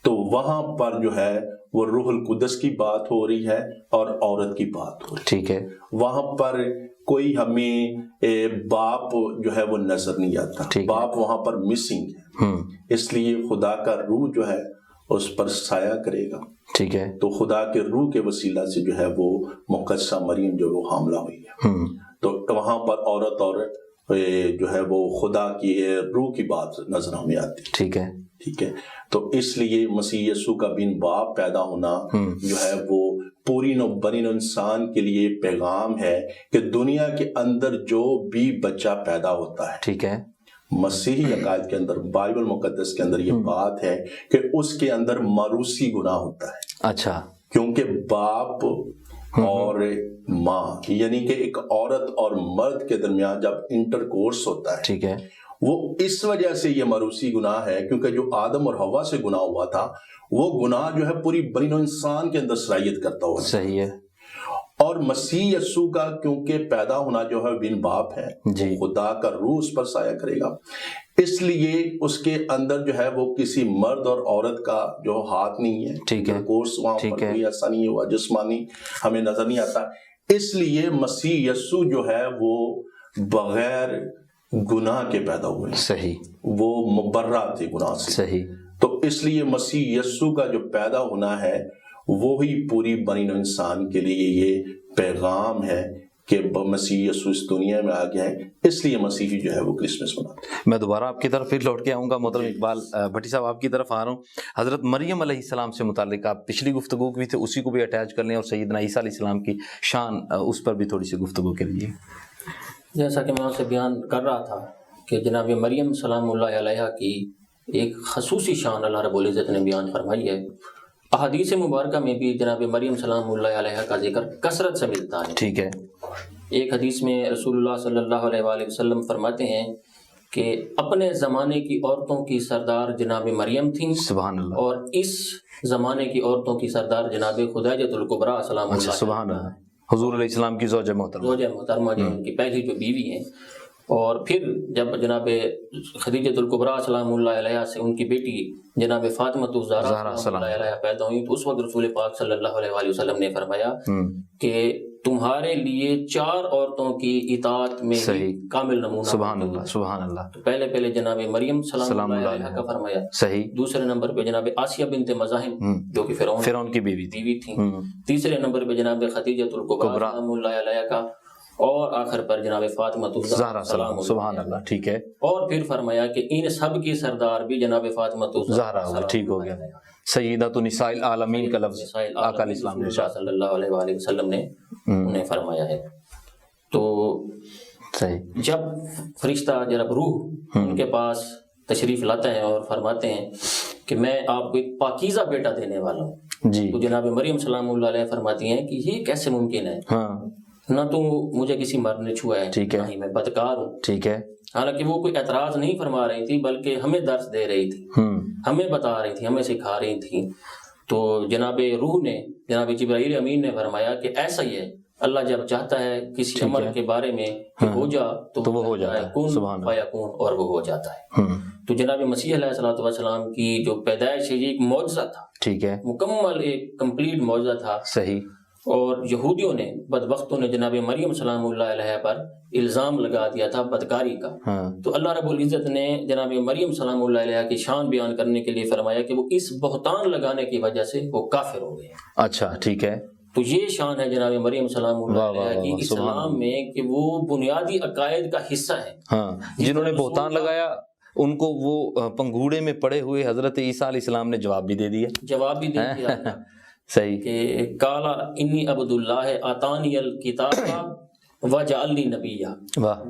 تو وہاں پر جو ہے وہ روح القدس کی بات ہو رہی ہے اور عورت کی بات ہو رہی ہے. ٹھیک ہے. وہاں پر کوئی ہمیں باپ جو ہے وہ نظر نہیں آتا، باپ وہاں پر مسنگ ہے، اس لیے خدا کا روح جو ہے اس پر سایہ کرے گا. ٹھیک ہے. تو خدا کے روح کے وسیلہ سے جو ہے وہ مقدسہ مریم جو وہ حاملہ ہوئی ہے. تو وہاں پر عورت اور جو ہے وہ خدا کی روح کی بات نظر ہمیں آتی ہے. ٹھیک ہے. ٹھیک ہے. تو اس لیے مسیح یسوع کا بن باپ پیدا ہونا جو ہے وہ پوری نو بنی نو انسان کے لیے پیغام ہے کہ دنیا کے اندر جو بھی بچہ پیدا ہوتا ہے، ٹھیک ہے، مسیحی عقائد کے اندر بائبل مقدس کے اندر یہ بات ہے کہ اس کے اندر موروثی گناہ ہوتا ہے. اچھا. کیونکہ باپ اور ماں یعنی کہ ایک عورت اور مرد کے درمیان جب انٹر کورس ہوتا ہے، ٹھیک ہے، وہ اس وجہ سے یہ موروثی گناہ ہے کیونکہ جو آدم اور حوا سے گناہ ہوا تھا وہ گناہ جو ہے پوری بنی نوع انسان کے اندر صلاحیت کرتا ہوا. صحیح ہے. اور مسیح یسوع کا کیونکہ پیدا ہونا جو ہے بن باپ ہے، خدا کا روح اس پر سایہ کرے گا، اس لیے اس کے اندر جو ہے وہ کسی مرد اور عورت کا جو ہاتھ نہیں ہے. ٹھیک ہے. کورس وہاں پر کوئی ایسا نہیں ہوا جسمانی ہمیں نظر نہیں آتا. اس لیے مسیح یسوع جو ہے وہ بغیر گناہ کے پیدا ہوئے. صحیح. وہ مبرہ تھے گناہ سے. صحیح. تو اس لیے مسیح یسوع کا جو پیدا ہونا ہے وہی پوری بنی نوع انسان کے لیے یہ پیغام ہے کہ مسیح یسوع اس دنیا میں آ گیا ہے. اس لیے مسیحی جو ہے وہ کرسمس مناتے ہیں. میں دوبارہ آپ کی طرف پھر لوٹ کے آؤں گا. محترم اقبال بھٹی صاحب آپ کی طرف آ رہا ہوں. حضرت مریم علیہ السلام سے متعلق آپ پچھلی گفتگو بھی تھے اسی کو بھی اٹیچ کر لیں اور سیدنا عیسیٰ علیہ السلام کی شان اس پر بھی تھوڑی سی گفتگو کر لیجیے. جیسا کہ میں آپ سے بیان کر رہا تھا کہ جناب مریم سلام اللہ علیہ کی ایک خصوصی شان اللہ رب العزت نے بیان فرمائی ہے. احادیث مبارکہ میں بھی جناب مریم سلام اللہ علیہ کا ذکر کثرت سے ملتا ہے. ٹھیک ہے. ایک حدیث میں رسول اللہ صلی اللہ علیہ وآلہ وسلم فرماتے ہیں کہ اپنے زمانے کی عورتوں کی سردار جناب مریم تھیں. سبحان اللہ. اور اس زمانے کی عورتوں کی سردار جناب خدیجہ الکبریٰ سلام اللہ. سبحان اللہ. حضور علیہ السلام کی زوجہ محترمہ جو ان کی پہلی جو بیوی ہیں. اور پھر جب جناب خدیجہ الکبریٰ سلام اللہ علیہ سے ان کی بیٹی جناب فاطمہ الزہرا سلام اللہ علیہ پیدا ہوئی تو اس وقت رسول پاک صلی اللہ علیہ وآلہ وسلم نے فرمایا کہ تمہارے لیے 4 عورتوں کی اطاعت میں کامل نمونہ. سبحان اللہ. سبحان اللہ. تو پہلے جناب مریم سلام اللہ علیہ کا فرمایا. صحیح. دوسرے نمبر پہ جناب آسیہ بنت مزاحم جو کہ فرعون کی بیوی تھیں. تیسرے نمبر پہ جناب خدیجہ الکبریٰ سلام اللہ علیہ کا. اور آخر پر جناب فاطمہ الزہرا سلام. سبحان اللہ. ٹھیک ہے. اور پھر فرمایا کہ ان سب کی سردار بھی جناب فاطمہ الزہرا. ٹھیک ہو گیا. سیدۃ نساء العالمین کا لفظ آقا علیہ السلام نے صلی اللہ علیہ وآلہ وسلم نے انہیں فرمایا ہے. تو جب فرشتہ جب روح ان کے پاس تشریف لاتا ہے اور فرماتے ہیں کہ میں آپ کو ایک پاکیزہ بیٹا دینے والا ہوں، تو جناب مریم سلام اللہ علیہ فرماتی ہیں کہ یہ کیسے ممکن ہے؟ نہ تو مجھے کسی مرد نے چھوا ہے، نہ ہی میں بدکار ہوں. ٹھیک ہے. حالانکہ وہ کوئی اعتراض نہیں فرما رہی تھی بلکہ ہمیں درس دے رہی تھی، ہمیں بتا رہی تھی، ہمیں سکھا رہی تھی. تو جناب روح نے، جناب جبرائیل امین نے فرمایا کہ ایسا ہی ہے اللہ جب چاہتا ہے کسی امر کے بارے میں کہ ہو جا تو وہ ہو جاتا ہے، کن فیکون، اور وہ ہو جاتا ہے۔ تو جناب مسیح علیہ الصلوۃ والسلام کی جو پیدائش ہے یہ ایک معجزہ تھا، ٹھیک ہے، مکمل ایک کمپلیٹ معجزہ تھا۔ صحیح۔ اور یہودیوں نے، بدبختوں نے جناب مریم سلام اللہ علیہ پر الزام لگا دیا تھا بدکاری کا، تو اللہ رب العزت نے جناب مریم سلام اللہ علیہ کی شان بیان کرنے کے لیے فرمایا کہ وہ اس بہتان لگانے کی وجہ سے وہ کافر ہو گئے۔ اچھا، ٹھیک ہے۔ تو یہ شان ہے جناب مریم سلام اللہ علیہ کی اسلام میں کہ وہ بنیادی عقائد کا حصہ ہے۔ ہاں، جنہوں نے بہتان لگایا ان کو وہ پنگھوڑے میں پڑے ہوئے حضرت عیسیٰ علیہ السلام نے جواب بھی دے دیا۔ صحیح، کہ کالا انی عبد اللہ آتانی الکتاب وجعلنی نبیا۔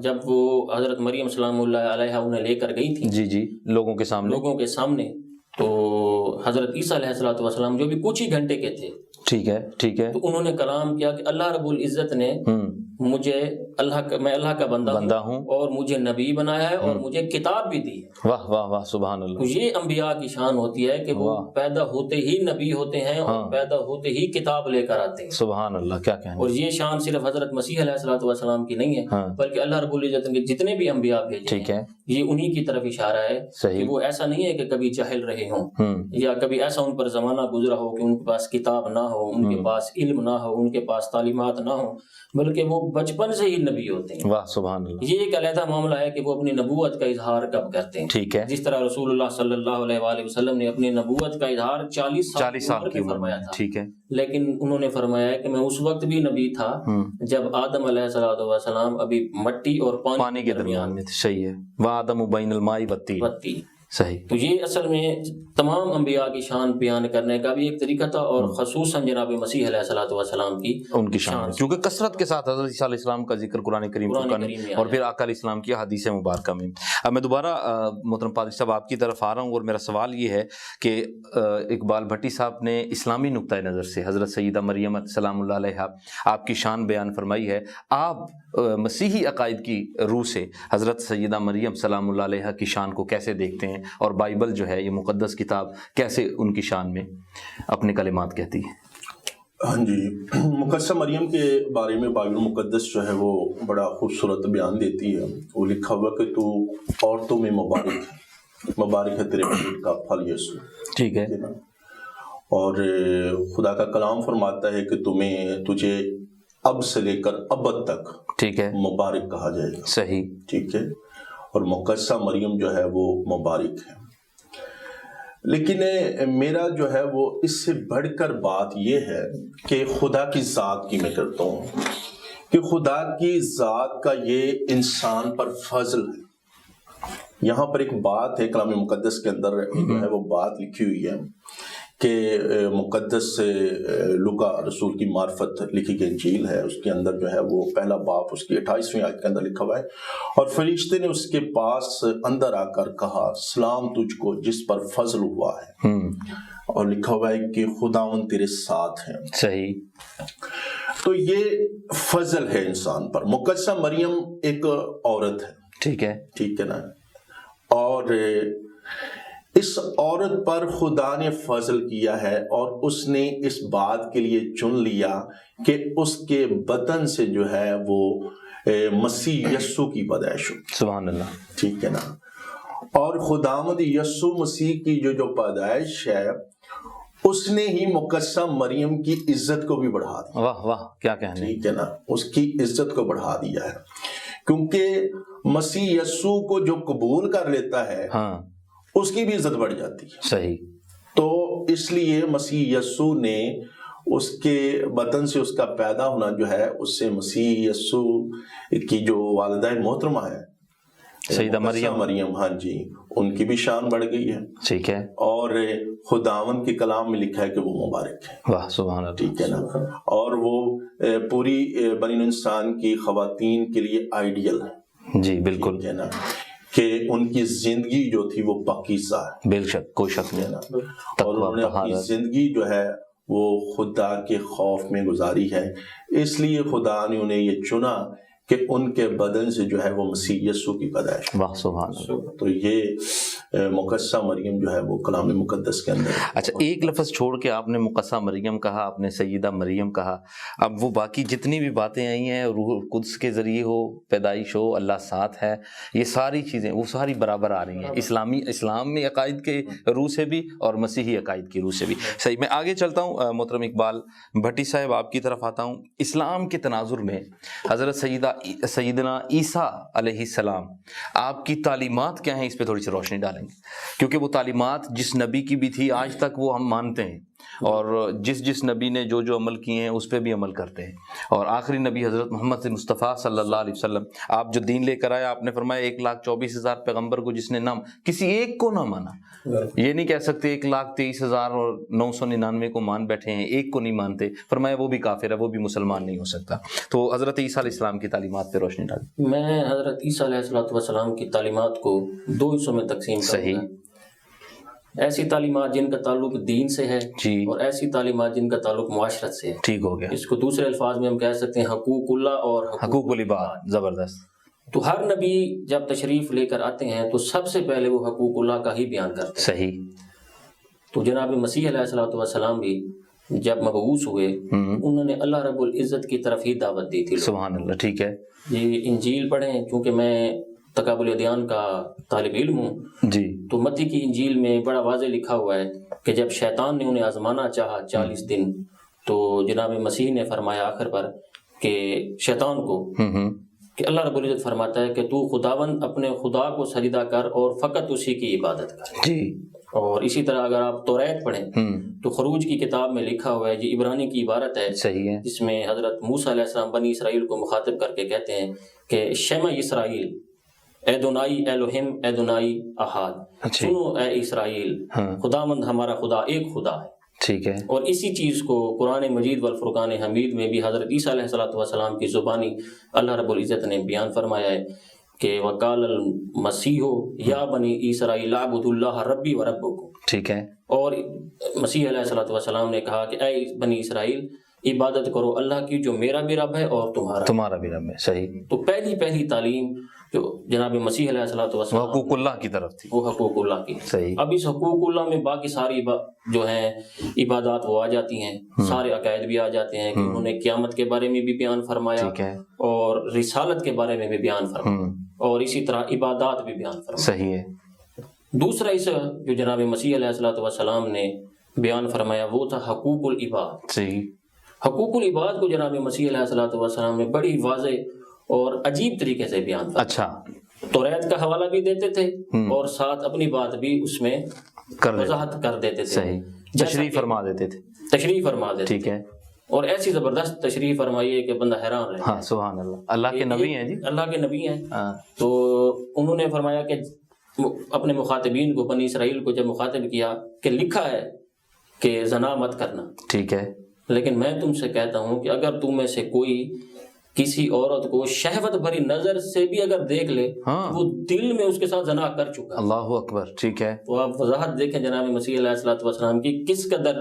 جب وہ حضرت مریم سلام اللہ علیہ انہیں لے کر گئی تھی جی لوگوں کے سامنے، تو حضرت عیسیٰ علیہ الصلوۃ والسلام جو بھی کچھ ہی گھنٹے کے تھے، ٹھیک ہے، تو انہوں نے کلام کیا کہ اللہ رب العزت نے مجھے میں اللہ کا بندہ ہوں اور مجھے نبی بنایا ہے اور مجھے کتاب بھی دی ہے۔ واہ واہ واہ، سبحان اللہ۔ تو یہ انبیاء کی شان ہوتی ہے کہ وہ پیدا ہوتے ہی نبی ہوتے ہیں اور پیدا ہوتے ہی کتاب لے کر آتے ہیں۔ سبحان اللہ، کیا کہنا۔ اور یہ شان صرف حضرت مسیح علیہ الصلوۃ والسلام کی نہیں ہے، بلکہ اللہ رب العزت نے جتنے بھی انبیاء بھیجے ہیں یہ انہی کی طرف اشارہ ہے کہ وہ ایسا نہیں ہے کہ کبھی جاہل رہے ہوں یا کبھی ایسا ان پر زمانہ گزرا ہو کہ ان کے پاس کتاب نہ ہو، ان کے پاس علم نہ ہو، ان کے پاس تعلیمات نہ ہو، بلکہ وہ بچپن سے ہی نبی ہوتے ہیں۔ واہ، سبحان اللہ۔ یہ ایک علیحدہ معاملہ ہے کہ وہ اپنی نبوت کا اظہار کب کرتے ہیں، ٹھیک ہے، جس طرح رسول اللہ صلی اللہ علیہ وآلہ وسلم نے اپنی نبوت کا اظہار 40 سال کی عمر میں فرمایا تھا، ٹھیک ہے، لیکن انہوں نے فرمایا کہ میں اس وقت بھی نبی تھا جب آدم علیہ السلام ابھی مٹی اور پانی کے درمیان میں تھے۔ صحیح ہے، وآدم بین الماء والطین، صحیح۔ تو یہ اصل میں تمام انبیاء کی شان بیان کرنے کا بھی ایک طریقہ تھا، اور خصوصاً جناب مسیح علیہ الصلوۃ والسلام کی ان کی شان، کیونکہ کثرت کے ساتھ حضرت عیسیٰ علیہ السلام کا ذکر قرآن کریم اور پھر آقا علیہ السلام کی حدیث مبارکہ میں۔ اب میں دوبارہ محترم پادری صاحب آپ کی طرف آ رہا ہوں، اور میرا سوال یہ ہے کہ اقبال بھٹی صاحب نے اسلامی نقطۂ نظر سے حضرت سیدہ مریم سلام اللہ علیہ آپ کی شان بیان فرمائی ہے، آپ مسیحی عقائد کی روح سے حضرت سیدہ مریم سلام اللہ علیہ کی شان کو کیسے دیکھتے ہیں، اور بائبل جو ہے یہ مقدس کتاب کیسے ان کی شان میں اپنے کلمات کہتی ہے؟ ہاں جی، مقدسہ مریم کے بارے میں بائبل مقدس جو ہے وہ بڑا خوبصورت بیان دیتی ہے۔ وہ لکھا ہوا کہ تو عورتوں میں مبارک ہے تیرے پیٹ کا پھل یسوع، ٹھیک ہے، اور خدا کا کلام فرماتا ہے کہ تجھے اب سے لے کر ابد تک، ٹھیک ہے، مبارک کہا جائے گا، صحیح، ٹھیک ہے، اور مقدسہ مریم جو ہے وہ مبارک ہے۔ لیکن میرا جو ہے وہ اس سے بڑھ کر بات یہ ہے کہ خدا کی ذات کی میں کرتا ہوں کہ خدا کی ذات کا یہ انسان پر فضل ہے۔ یہاں پر ایک بات ہے کلام مقدس کے اندر جو ہے وہ بات لکھی ہوئی ہے کہ مقدس لوکا رسول کی معرفت لکھی گئی انجیل ہے، اس کے اندر جو ہے وہ پہلا باب اس کی 28ویں آیت کے اندر لکھا ہوا ہے، اور فرشتے نے اس کے پاس اندر آ کر کہا سلام تجھ کو جس پر فضل ہوا ہے، اور لکھا ہوا ہے کہ خداوند تیرے ساتھ ہیں۔ صحیح، تو یہ فضل ہے انسان پر۔ مقدسہ مریم ایک عورت ہے، ٹھیک ہے نا، اور اس عورت پر خدا نے فضل کیا ہے، اور اس نے اس بات کے لیے چن لیا کہ اس کے بدن سے جو ہے وہ مسیح یسوع کی پیدائش ہو۔ سبحان اللہ، ٹھیک ہے نا، اور خداوند یسوع مسیح کی جو پیدائش ہے اس نے ہی مقدسہ مریم کی عزت کو بھی بڑھا دیا۔ واہ واہ، کیا کہنے، ٹھیک ہے نا، اس کی عزت کو بڑھا دیا ہے، کیونکہ مسیح یسوع کو جو قبول کر لیتا ہے اس کی بھی عزت بڑھ جاتی ہے۔ صحیح، تو اس لیے مسیح یسوع نے اس کے بدن سے اس کا پیدا ہونا جو ہے اس سے مسیح یسوع کی جو والدہ محترمہ ہے سیدہ مریم، ہاں جی، ان کی بھی شان بڑھ گئی ہے، ٹھیک ہے، اور خداوند کے کلام میں لکھا ہے کہ وہ مبارک ہے۔ واہ سبحان اللہ، ٹھیک ہے نا، اور وہ پوری بنی انسان کی خواتین کے لیے آئیڈیل ہے۔ جی بالکل، ٹھیک ہے نا، کہ ان کی زندگی جو تھی وہ پاکیزہ ہے، بے شک، کوئی شک نہیں، اور انہوں نے اپنی زندگی جو ہے وہ خدا کے خوف میں گزاری ہے۔ اس لیے خدا نے انہیں یہ چنا کہ ان کے بدن سے جو ہے وہ مسیح یسوع کی پیدائش. واہ سبحان اللہ. تو یہ مقدسہ مریم جو ہے وہ کلام مقدس کے اندر. اچھا ایک لفظ چھوڑ کے آپ نے مقدسہ مریم کہا, آپ نے سیدہ مریم کہا, اب وہ باقی جتنی بھی باتیں آئی ہیں, روح القدس کے ذریعے ہو, پیدائش ہو, اللہ ساتھ ہے, یہ ساری چیزیں وہ ساری برابر آ رہی ہیں اسلام میں عقائد کے روح سے بھی اور مسیحی عقائد کی روح سے بھی. صحیح. میں آگے چلتا ہوں محترم اقبال بھٹی صاحب, آپ کی طرف آتا ہوں. اسلام کے تناظر میں حضرت سیدنا عیسیٰ علیہ السلام, آپ کی تعلیمات کیا ہیں, اس پہ تھوڑی سی روشنی ڈالیں گے, کیونکہ وہ تعلیمات جس نبی کی بھی تھی آج تک وہ ہم مانتے ہیں, اور جس نبی نے جو عمل کیے ہیں اس پہ بھی عمل کرتے ہیں, اور آخری نبی حضرت محمد مصطفیٰ صلی اللہ علیہ وسلم, آپ جو دین لے کر آئے, آپ نے فرمایا 1,24,000 پیغمبر کو جس نے نہ کسی ایک کو نہ مانا, یہ نہیں کہہ سکتے 1,23,999 کو مان بیٹھے ہیں, ایک کو نہیں مانتے, فرمایا وہ بھی کافر ہے, وہ بھی مسلمان نہیں ہو سکتا. تو حضرت عیسیٰ علیہ السلام کی تعلیمات پہ روشنی ڈالیں. میں حضرت عیسیٰ علیہ السلام کی تعلیمات کو 2 حصوں میں تقسیم کروں گا. ایسی تعلیمات جن کا تعلق دین سے ہے, اور ایسی تعلیمات جن کا تعلق معاشرت سے ہے. ٹھیک ہو گیا. اس کو دوسرے الفاظ میں ہم کہہ سکتے ہیں حقوق اللہ اور حقوق العباد. زبردست. تو ہر نبی جب تشریف لے کر آتے ہیں تو سب سے پہلے وہ حقوق اللہ کا ہی بیان کرتے ہیں. صحیح. تو جناب مسیح علیہ السلام بھی جب مبعوث ہوئے انہوں نے اللہ رب العزت کی طرف ہی دعوت دی تھی. سبحان اللہ. ٹھیک ہے. یہ انجیل پڑھیں, کیونکہ میں تقابل ادیان کا طالب علم ہوں جی. تو متی کی انجیل میں بڑا واضح لکھا ہوا ہے کہ جب شیطان نے انہیں آزمانا چاہا 40 دن, تو جناب مسیح نے فرمایا آخر پر کہ شیطان کو کہ اللہ رب العزت فرماتا ہے کہ تو خداوند اپنے خدا کو سجدہ کر اور فقط اسی کی عبادت کر. جی. اور اسی طرح اگر آپ توریت پڑھیں تو خروج کی کتاب میں لکھا ہوا ہے, یہ عبرانی کی عبارت ہے. صحیح ہے. جس میں حضرت موسیٰ علیہ السلام بنی اسرائیل کو مخاطب کر کے کہتے ہیں کہ شمع اسرائیل ایدونائی الوہم ایدونائی احاد, سنو اے اسرائیل, خداوند ہمارا خدا ایک خدا ہے. ٹھیک ہے. اور اسی چیز کو قرآن مجید والفرقان حمید میں بھی حضرت عیسیٰ علیہ السلام کی زبانی اللہ رب العزت نے بیان فرمایا ہے کہ وقال المسیح یا بنی اسرائیل اعبدوا اللہ ربی و ربکم. ٹھیک ہے. اور مسیح علیہ السلام نے کہا کہ اے بنی اسرائیل عبادت کرو اللہ کی جو میرا بھی رب ہے اور تمہارا بھی رب ہے. صحیح. تو پہلی تعلیم جو جناب مسیح علیہ السلام حقوق اللہ کی طرف تھی, وہ حقوق اللہ کی. صحیح. اب اس حقوق اللہ میں باقی ساری جو ہیں عبادات وہ آ جاتی ہیں, سارے عقائد بھی آ جاتے ہیں کہ انہوں نے قیامت کے بارے میں بھی بیان فرمایا, اور رسالت کے بارے میں بھی بیان فرمایا, اور اسی طرح عبادات بھی بیان فرمایا. صحیح ہے. دوسرا اس جو جناب مسیح علیہ السلام نے بیان فرمایا وہ تھا حقوق العباد. صحیح. حقوق العباد کو جناب مسیح علیہ السلام نے بڑی واضح اور عجیب طریقے سے بیان فرمایا. اچھا. توریت کا حوالہ بھی دیتے تھے اور ساتھ اپنی بات بھی اس میں وضاحت کر دیتے تھے. صحیح. تشریح فرما دیتے تھے. ٹھیک ہے. اور ایسی زبردست تشریح فرمائی ہے کہ بندہ حیران رہے. ہاں سبحان اللہ. اللہ کے نبی ہیں. جی اللہ کے نبی ہیں. تو انہوں نے فرمایا کہ اپنے مخاطبین کو, بنی اسرائیل کو جب مخاطب کیا کہ لکھا ہے کہ زنا مت کرنا. ٹھیک ہے. لیکن میں تم سے کہتا ہوں کہ اگر تم میں سے کوئی کسی عورت کو شہوت بھری نظر سے بھی اگر دیکھ لے وہ دل میں اس کے ساتھ زنا کر چکا. اللہ اکبر. ٹھیک ہے. تو آپ وضاحت دیکھیں جناب مسیح علیہ السلام کی کس قدر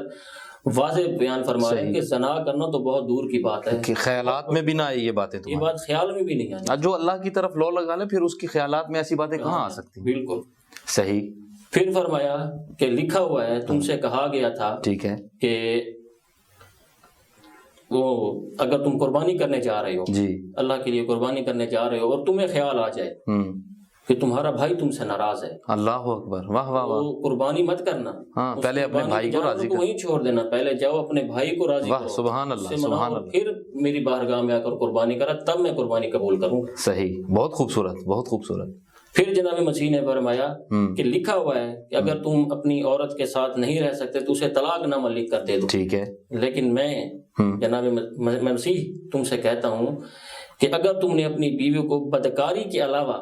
واضح بیان فرما رہے ہیں کہ زنا کرنا تو بہت دور کی بات ہے, کہ خیالات میں بھی نہ آئی یہ باتیں. یہ بات خیال میں بھی نہیں آئی. جو اللہ کی طرف لو لگا لے پھر اس کی خیالات میں ایسی باتیں کہاں آ سکتی. بالکل صحیح. پھر فرمایا کہ لکھا ہوا ہے تم سے کہا گیا تھا. ٹھیک ہے. کہ وہ اگر تم قربانی کرنے جا رہے ہو, جی اللہ کے لیے قربانی کرنے جا رہے ہو, اور تمہیں خیال آ جائے کہ تمہارا بھائی تم سے ناراض ہے. اللہ اکبر. واہ واہ واہ. قربانی مت کرنا. ہاں پہلے اپنے بھائی کو راضی کرو, وہیں چھوڑ دینا, پہلے جاؤ اپنے بھائی کو راضی کرو. سبحان اللہ. سبحان اللہ. پھر میری بارگاہ میں آ کر قربانی کرا, تب میں قربانی قبول کروں. صحیح. بہت خوبصورت, بہت خوبصورت. پھر جناب مسیح نے فرمایا کہ لکھا ہوا ہے کہ اگر تم اپنی عورت کے ساتھ نہیں رہ سکتے تو اسے طلاق نامہ لکھ کر دے دو. ٹھیک ہے. لیکن میں جناب مسیح تم سے کہتا ہوں کہ اگر تم نے اپنی بیوی کو بدکاری کے علاوہ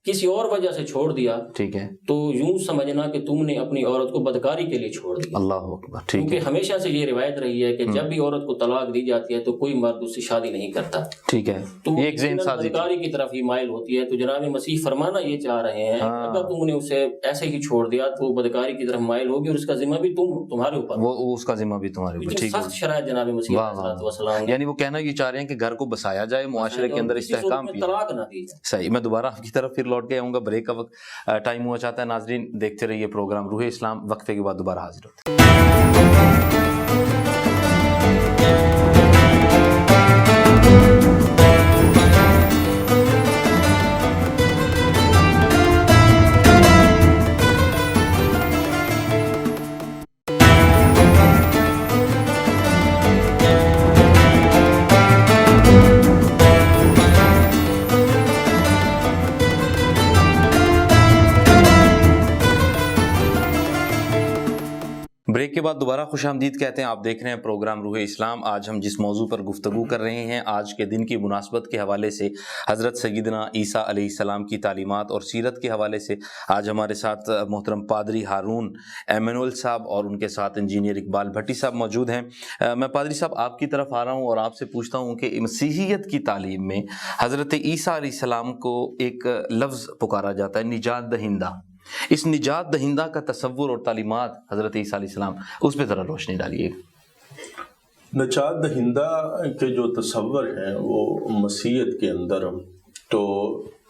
کسی اور وجہ سے چھوڑ دیا, ٹھیک ہے, تو یوں سمجھنا کہ تم نے اپنی عورت کو بدکاری کے لیے چھوڑ دیا. اللہ اکبر. کیونکہ ہمیشہ سے یہ روایت رہی ہے کہ جب بھی عورت کو طلاق دی جاتی ہے تو کوئی مرد اس سے شادی نہیں کرتا. ٹھیک ہے. تو بدکاری کی طرف ہی مائل ہوتی ہے. تو جناب مسیح فرمانا یہ چاہ رہے ہیں اگر تم نے اسے ایسے ہی چھوڑ دیا تو وہ بدکاری کی طرف مائل ہوگی, اور اس کا ذمہ بھی تمہارے اوپر, وہ اس کا ذمہ بھی تمہارے اوپر. سخت شرائط جناب مسیح. یعنی وہ کہنا یہ چاہ رہے ہیں کہ گھر کو بسایا جائے, معاشرے کے اندر استحکام پیا. طلاق نہ دی جائے. صحیح. میں دوبارہ آپ کی طرف پھر لوٹ کے آؤں گا, بریک کا وقت ٹائم ہوا چاہتا ہے. ناظرین دیکھتے رہیے پروگرام روح اسلام, وقفے کے بعد دوبارہ حاضر ہوتے ہیں. بریک کے بعد دوبارہ خوش آمدید کہتے ہیں. آپ دیکھ رہے ہیں پروگرام روح اسلام. آج ہم جس موضوع پر گفتگو کر رہے ہیں, آج کے دن کی مناسبت کے حوالے سے حضرت سیدنا عیسیٰ علیہ السلام کی تعلیمات اور سیرت کے حوالے سے آج ہمارے ساتھ محترم پادری ہارون ایمینول صاحب اور ان کے ساتھ انجینئر اقبال بھٹی صاحب موجود ہیں. میں پادری صاحب آپ کی طرف آ رہا ہوں اور آپ سے پوچھتا ہوں کہ مسیحیت کی تعلیم میں حضرت عیسیٰ علیہ السلام کو ایک لفظ پکارا جاتا ہے, نجات دہندہ. اس نجات دہندہ کا تصور اور تعلیمات حضرت عیسیٰ علیہ السلام, اس پہ ذرا روشنی ڈالیے. نجات دہندہ کے جو تصور ہیں وہ مسیحیت کے اندر, تو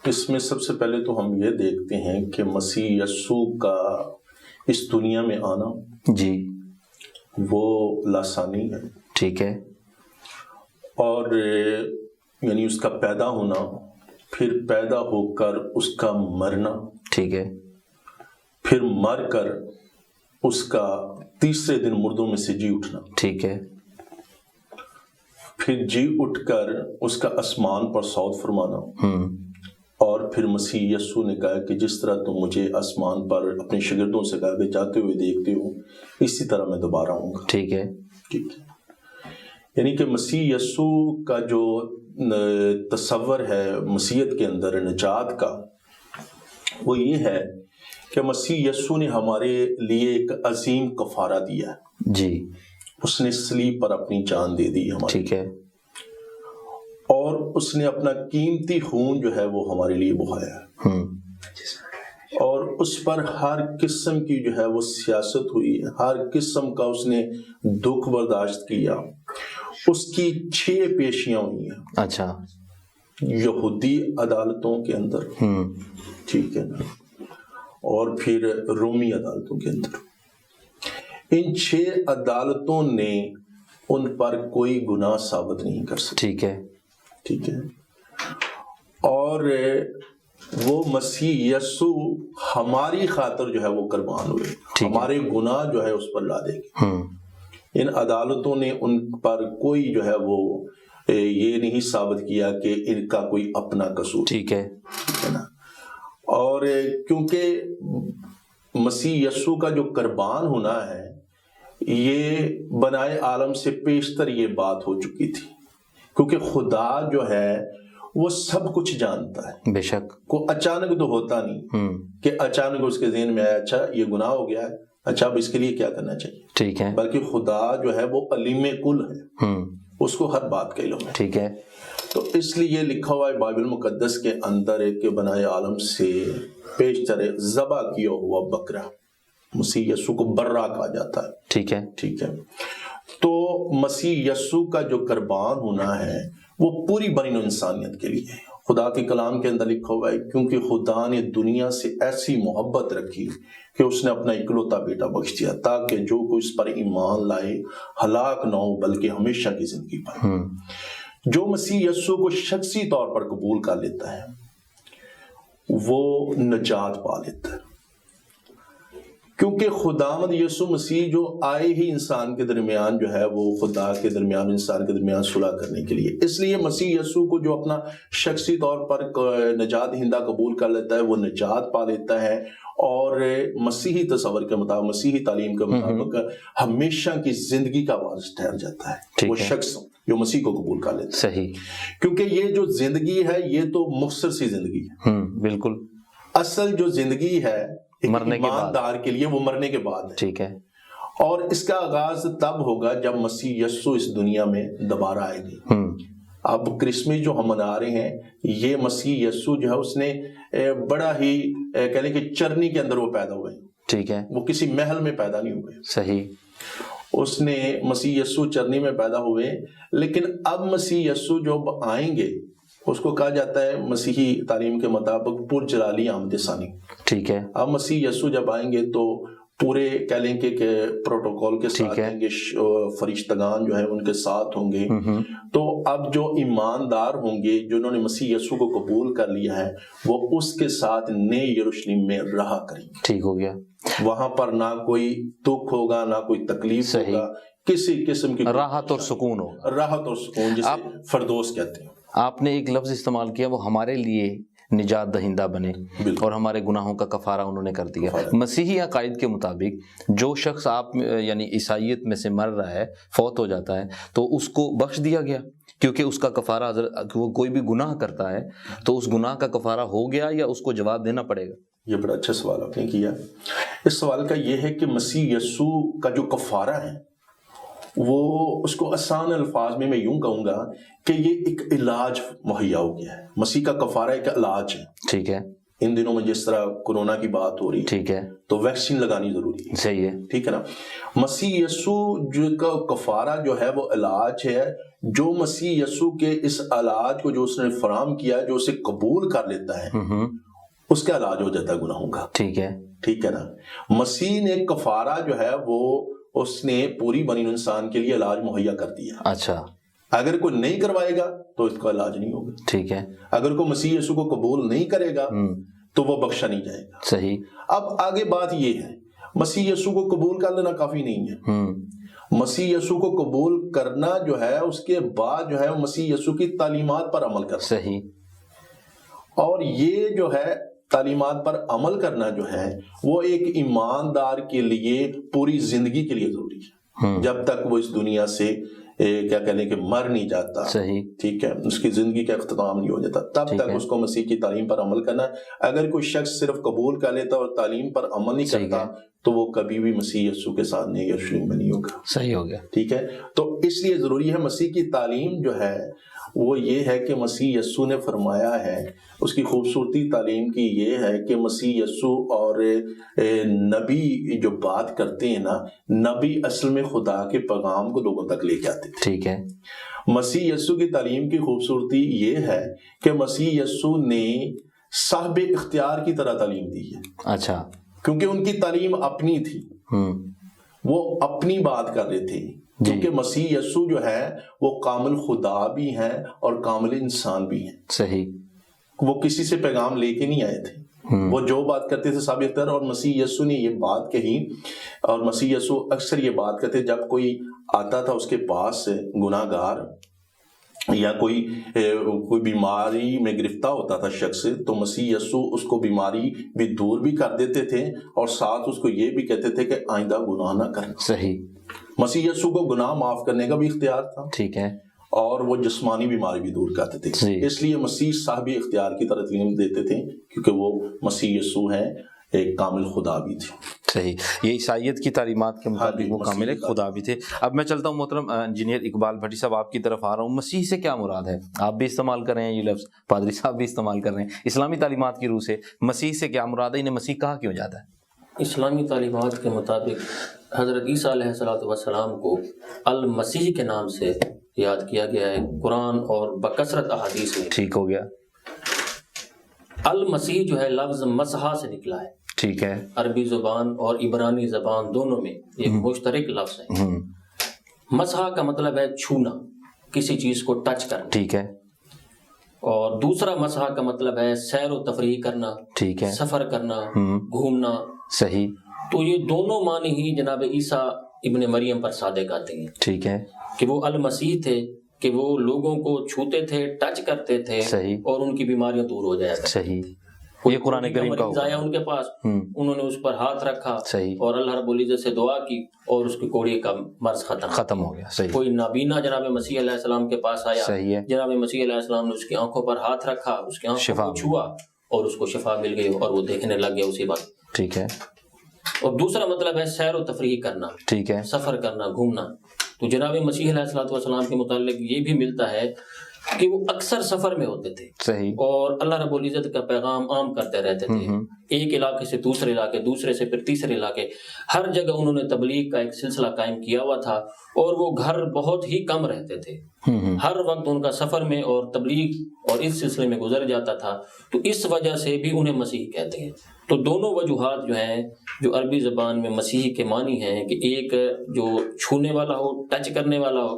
اس میں سب سے پہلے تو ہم یہ دیکھتے ہیں کہ مسیح یسوع کا اس دنیا میں آنا جی وہ لاسانی ہے. ٹھیک ہے. اور یعنی اس کا پیدا ہونا, پھر پیدا ہو کر اس کا مرنا, ٹھیک ہے, پھر مر کر اس کا تیسرے دن مردوں میں سے جی اٹھنا, ٹھیک ہے, پھر جی اٹھ کر اس کا آسمان پر صعود فرمانا, اور پھر مسیح یسوع نے کہا کہ جس طرح تم مجھے آسمان پر اپنے شاگردوں سے کہا کہ جاتے ہوئے دیکھتے ہو, اسی طرح میں دوبارہ آؤں گا. ٹھیک ہے. ٹھیک ہے. یعنی کہ مسیح یسوع کا جو تصور ہے مسیحیت کے اندر نجات کا, وہ یہ ہے کہ مسیح یسوع نے ہمارے لیے ایک عظیم کفارہ دیا ہے. جی. اس نے صلیب پر اپنی جان دے دی ہماری. ٹھیک ہے. اور اس نے اپنا قیمتی خون جو ہے وہ ہمارے لیے بہایا ہے. اور اس پر ہر قسم کی جو ہے وہ سیاست ہوئی ہے, ہر قسم کا اس نے دکھ برداشت کیا. اس کی 6 پیشیاں ہوئی ہیں. اچھا. یہودی عدالتوں کے اندر, ٹھیک ہے نا, اور پھر رومی عدالتوں کے اندر. ان 6 عدالتوں نے ان پر کوئی گناہ ثابت نہیں کر سکتی. ٹھیک ہے. ٹھیک ہے. اور وہ مسیح یسوع ہماری خاطر جو ہے وہ قربان ہوئے, ہمارے گناہ جو ہے اس پر لا دے گی. ان عدالتوں نے ان پر کوئی جو ہے وہ یہ نہیں ثابت کیا کہ ان کا کوئی اپنا قصور. ٹھیک ہے نا. اور کیونکہ مسیح یسوع کا جو قربان ہونا ہے یہ بنائے عالم سے پیشتر یہ بات ہو چکی تھی, کیونکہ خدا جو ہے وہ سب کچھ جانتا ہے. بے شک. کو اچانک تو ہوتا نہیں کہ اچانک اس کے ذہن میں آیا اچھا یہ گناہ ہو گیا ہے, اچھا اب اس کے لیے کیا کرنا چاہیے. ٹھیک ہے. بلکہ خدا جو ہے وہ علیم کل ہے, اس کو ہر بات کا علم ہے. ٹھیک ہے. تو اس لیے یہ لکھا ہوا ہے بائبل مقدس کے اندر ہے کہ بنائے عالم سے پیشتر ذبح کیا ہوا بکرا, مسیح یسوع کو برا کہا جاتا ہے. ٹھیک ہے. ٹھیک ہے. تو مسیح یسوع کا جو قربان ہونا ہے وہ پوری بنی نوع انسانیت کے لیے ہے. خدا کے کلام کے اندر لکھا ہوا ہے کیونکہ خدا نے دنیا سے ایسی محبت رکھی کہ اس نے اپنا اکلوتا بیٹا بخش دیا تاکہ جو کوئی اس پر ایمان لائے ہلاک نہ ہو بلکہ ہمیشہ کی زندگی پائے. جو مسیح یسوع کو شخصی طور پر قبول کر لیتا ہے وہ نجات پا لیتا ہے, کیونکہ خداوند یسوع مسیح جو آئے ہی انسان کے درمیان جو ہے وہ خدا کے درمیان انسان کے درمیان صلح کرنے کے لیے. اس لیے مسیح یسوع کو جو اپنا شخصی طور پر نجات دہندہ قبول کر لیتا ہے وہ نجات پا لیتا ہے, اور مسیحی تصور کے مطابق, مسیحی تعلیم کے مطابق ہمیشہ کی زندگی کا وارث ٹھہر جاتا ہے وہ شخص جو مسیح کو قبول کر لیتا ہے. صحیح. کیونکہ یہ جو زندگی ہے یہ تو مختصر سی زندگی ہے. بالکل. اصل جو زندگی ہے ایماندار کے لیے وہ مرنے کے بعد ہے. ٹھیک ہے. اور اس کا آغاز تب ہوگا جب مسیح یسوع اس دنیا میں دوبارہ آئے گی. اب کرسمس جو ہم منا رہے ہیں یہ مسیح یسوع جو ہے اس نے بڑا ہی کہہ لیں کہ چرنی کے اندر وہ پیدا ہوئے. ٹھیک ہے. وہ کسی محل میں پیدا نہیں ہوئے. صحیح. اس نے مسیح یسوع چرنی میں پیدا ہوئے, لیکن اب مسیح یسوع جو آئیں گے اس کو کہا جاتا ہے مسیحی تعلیم کے مطابق پرجلالی آمد ثانی. ٹھیک ہے. اب مسیح یسوع جب آئیں گے تو پورے کہہ لیں کہ پروٹوکول کے ساتھ آئیں گے, فرشتگان جو ہے ان کے ساتھ ہوں گے. تو اب جو ایماندار ہوں گے جنہوں نے مسیح یسوع کو قبول کر لیا ہے وہ اس کے ساتھ نئے یروشلم میں رہا کریں گے. ٹھیک ہو گیا. وہاں پر نہ کوئی دکھ ہوگا نہ کوئی تکلیف ہوگا, کسی قسم کی راحت اور سکون ہوگا. راحت اور سکون جسے فردوس کہتے ہیں. آپ نے ایک لفظ استعمال کیا, وہ ہمارے لیے نجات دہندہ بنے اور ہمارے گناہوں کا کفارہ انہوں نے کر دیا. مسیحی عقائد کے مطابق جو شخص آپ یعنی عیسائیت میں سے مر رہا ہے, فوت ہو جاتا ہے, تو اس کو بخش دیا گیا کیونکہ اس کا کفارہ وہ کوئی بھی گناہ کرتا ہے تو اس گناہ کا کفارہ ہو گیا یا اس کو جواب دینا پڑے گا؟ یہ بڑا اچھا سوال آپ نے کیا. اس سوال کا یہ ہے کہ مسیح یسوع کا جو کفارہ ہے وہ اس کو آسان الفاظ میں یوں کہوں گا کہ یہ ایک علاج مہیا ہو گیا ہے. مسیح کا کفارہ ایک علاج ہے. ٹھیک ہے. ان دنوں میں جس طرح کورونا کی بات ہو رہی ہے, ٹھیک ہے, تو ویکسین لگانی ضروری ہے. صحیح ہے. ٹھیک ہے نا. مسیح یسوع جو کا کفارہ جو ہے وہ علاج ہے. جو مسیح یسوع کے اس علاج کو جو اس نے فراہم کیا, جو اسے قبول کر لیتا ہے, اس کا علاج ہو جاتا ہے گناہوں کا. ٹھیک ہے. ٹھیک ہے نا. مسیح نے کفارہ جو ہے وہ اس نے پوری بنی انسان کے لیے علاج مہیا کر دیا. اچھا. اگر کوئی نہیں کروائے گا تو اس کا علاج نہیں ہوگا. ٹھیک ہے. اگر کوئی مسیح یسوع کو قبول نہیں کرے گا تو وہ بخشا نہیں جائے گا. صحیح. اب آگے بات یہ ہے, مسیح یسوع کو قبول کر لینا کافی نہیں ہے. مسیح یسوع کو قبول کرنا جو ہے اس کے بعد جو ہے مسیح یسوع کی تعلیمات پر عمل کرنا. صحیح. اور یہ جو ہے تعلیمات پر عمل کرنا جو ہے وہ ایک ایماندار کے لیے پوری زندگی کے لیے ضروری ہے. جب تک وہ اس دنیا سے کیا کہنے کہ مر نہیں جاتا. صحیح. ٹھیک ہے, اس کی زندگی کا اختتام نہیں ہو جاتا, تب تک اس کو مسیح کی تعلیم پر عمل کرنا. اگر کوئی شخص صرف قبول کر لیتا اور تعلیم پر عمل نہیں کرتا تو وہ کبھی بھی مسیح یسوع کے ساتھ نئے یروشلم میں نہیں ہوگا. صحیح ہو گیا. ٹھیک ہے. تو اس لیے ضروری ہے مسیح کی تعلیم جو ہے وہ یہ ہے کہ مسیح یسوع نے فرمایا ہے, اس کی خوبصورتی تعلیم کی یہ ہے کہ مسیح یسوع اور نبی جو بات کرتے ہیں نا, نبی اصل میں خدا کے پیغام کو لوگوں تک لے کے آتے ہیں. ٹھیک ہے. مسیح یسوع کی تعلیم کی خوبصورتی یہ ہے کہ مسیح یسوع نے صاحب اختیار کی طرح تعلیم دی ہے. اچھا. کیونکہ ان کی تعلیم اپنی تھی, وہ اپنی بات کر رہے تھے. کیونکہ مسیح یسوع جو ہے وہ کامل خدا بھی ہیں اور کامل انسان بھی ہیں. صحیح. وہ کسی سے پیغام لے کے نہیں آئے تھے, وہ جو بات کرتے تھے صاحب اختیار. اور مسیح یسوع نے یہ بات کہی, اور مسیح یسوع اکثر یہ بات کرتے جب کوئی آتا تھا اس کے پاس گناہ گار یا کوئی بیماری میں گرفتار ہوتا تھا شخص, تو مسیح یسوع اس کو بیماری بھی دور بھی کر دیتے تھے اور ساتھ اس کو یہ بھی کہتے تھے کہ آئندہ گناہ نہ کرنا. صحیح. مسیح یسوع کو گناہ معاف کرنے کا بھی اختیار تھا. ٹھیک ہے. اور وہ جسمانی بیماری بھی دور کرتے تھے. اس لیے مسیح صاحب اختیار کی طرح تعلیم دیتے تھے کیونکہ وہ مسیح یسوع ہیں, ایک کامل خدا بھی تھے. صحیح. یہ عیسائیت کی تعلیمات کے مطابق وہ کامل خدا بھی تھے. اب میں چلتا ہوں محترم انجینئر اقبال بھٹی صاحب, آپ کی طرف آ رہا ہوں. مسیح سے کیا مراد ہے؟ آپ بھی استعمال کر رہے ہیں یہ لفظ, پادری صاحب بھی استعمال کر رہے ہیں. اسلامی تعلیمات کی روح سے مسیح سے کیا مراد ہے؟ انہیں مسیح کہا کیوں جاتا ہے؟ اسلامی تعلیمات کے مطابق حضرت عیسیٰ علیہ السلام کو المسیح کے نام سے یاد کیا گیا ہے قرآن اور بکثرت احادیث میں. ٹھیک ہو گیا. المسیح جو ہے لفظ مسحا سے نکلا ہے. ٹھیک ہے. عربی زبان اور عبرانی زبان دونوں میں ایک مشترک لفظ ہے. مسحا کا مطلب ہے چھونا, کسی چیز کو ٹچ کرنا. ٹھیک ہے. اور دوسرا مسحا کا مطلب ہے سیر و تفریح کرنا. ٹھیک ہے. سفر کرنا, گھومنا. صحیح. تو یہ دونوں معنی ہی جناب عیسیٰ ابن مریم پر صادق آتے ہیں. ٹھیک ہے. کہ وہ المسیح تھے, کہ وہ لوگوں کو چھوتے تھے, ٹچ کرتے تھے. صحیح. اور ان کی بیماریاں دور ہو جایا کرتی. صحیح. یہ قرآن کریم کا مریض آیا ان کے پاس, انہوں نے اس پر ہاتھ رکھا. صحیح. اور اللہ رب العزت سے دعا کی اور اس کی کوڑی کا مرض ختم ہو گیا. صحیح. کوئی نابینا جناب مسیح علیہ السلام کے پاس آیا. صحیح ہے. جناب مسیح علیہ السلام نے اس کی آنکھوں پر ہاتھ رکھا, اس کی آنکھوں کو چھوا اور اس کو شفا مل گئی اور وہ دیکھنے لگ گیا اسی بات. ٹھیک ہے. اور دوسرا مطلب ہے سیر و تفریح کرنا. ٹھیک ہے. سفر کرنا, گھومنا. تو جناب مسیح علیہ السلام کے متعلق یہ بھی ملتا ہے کہ وہ اکثر سفر میں ہوتے تھے صحیح. اور اللہ رب العزت کا پیغام عام کرتے رہتے تھے. ایک علاقے سے دوسرے علاقے، دوسرے سے پھر تیسرے علاقے، ہر جگہ انہوں نے تبلیغ کا ایک سلسلہ قائم کیا ہوا تھا. اور وہ گھر بہت ہی کم رہتے تھے، ہر وقت ان کا سفر میں اور تبلیغ اور اس سلسلے میں گزر جاتا تھا. تو اس وجہ سے بھی انہیں مسیح کہتے ہیں. تو دونوں وجوہات جو ہیں جو عربی زبان میں مسیح کے معنی ہیں کہ ایک جو چھونے والا ہو، ٹچ کرنے والا ہو،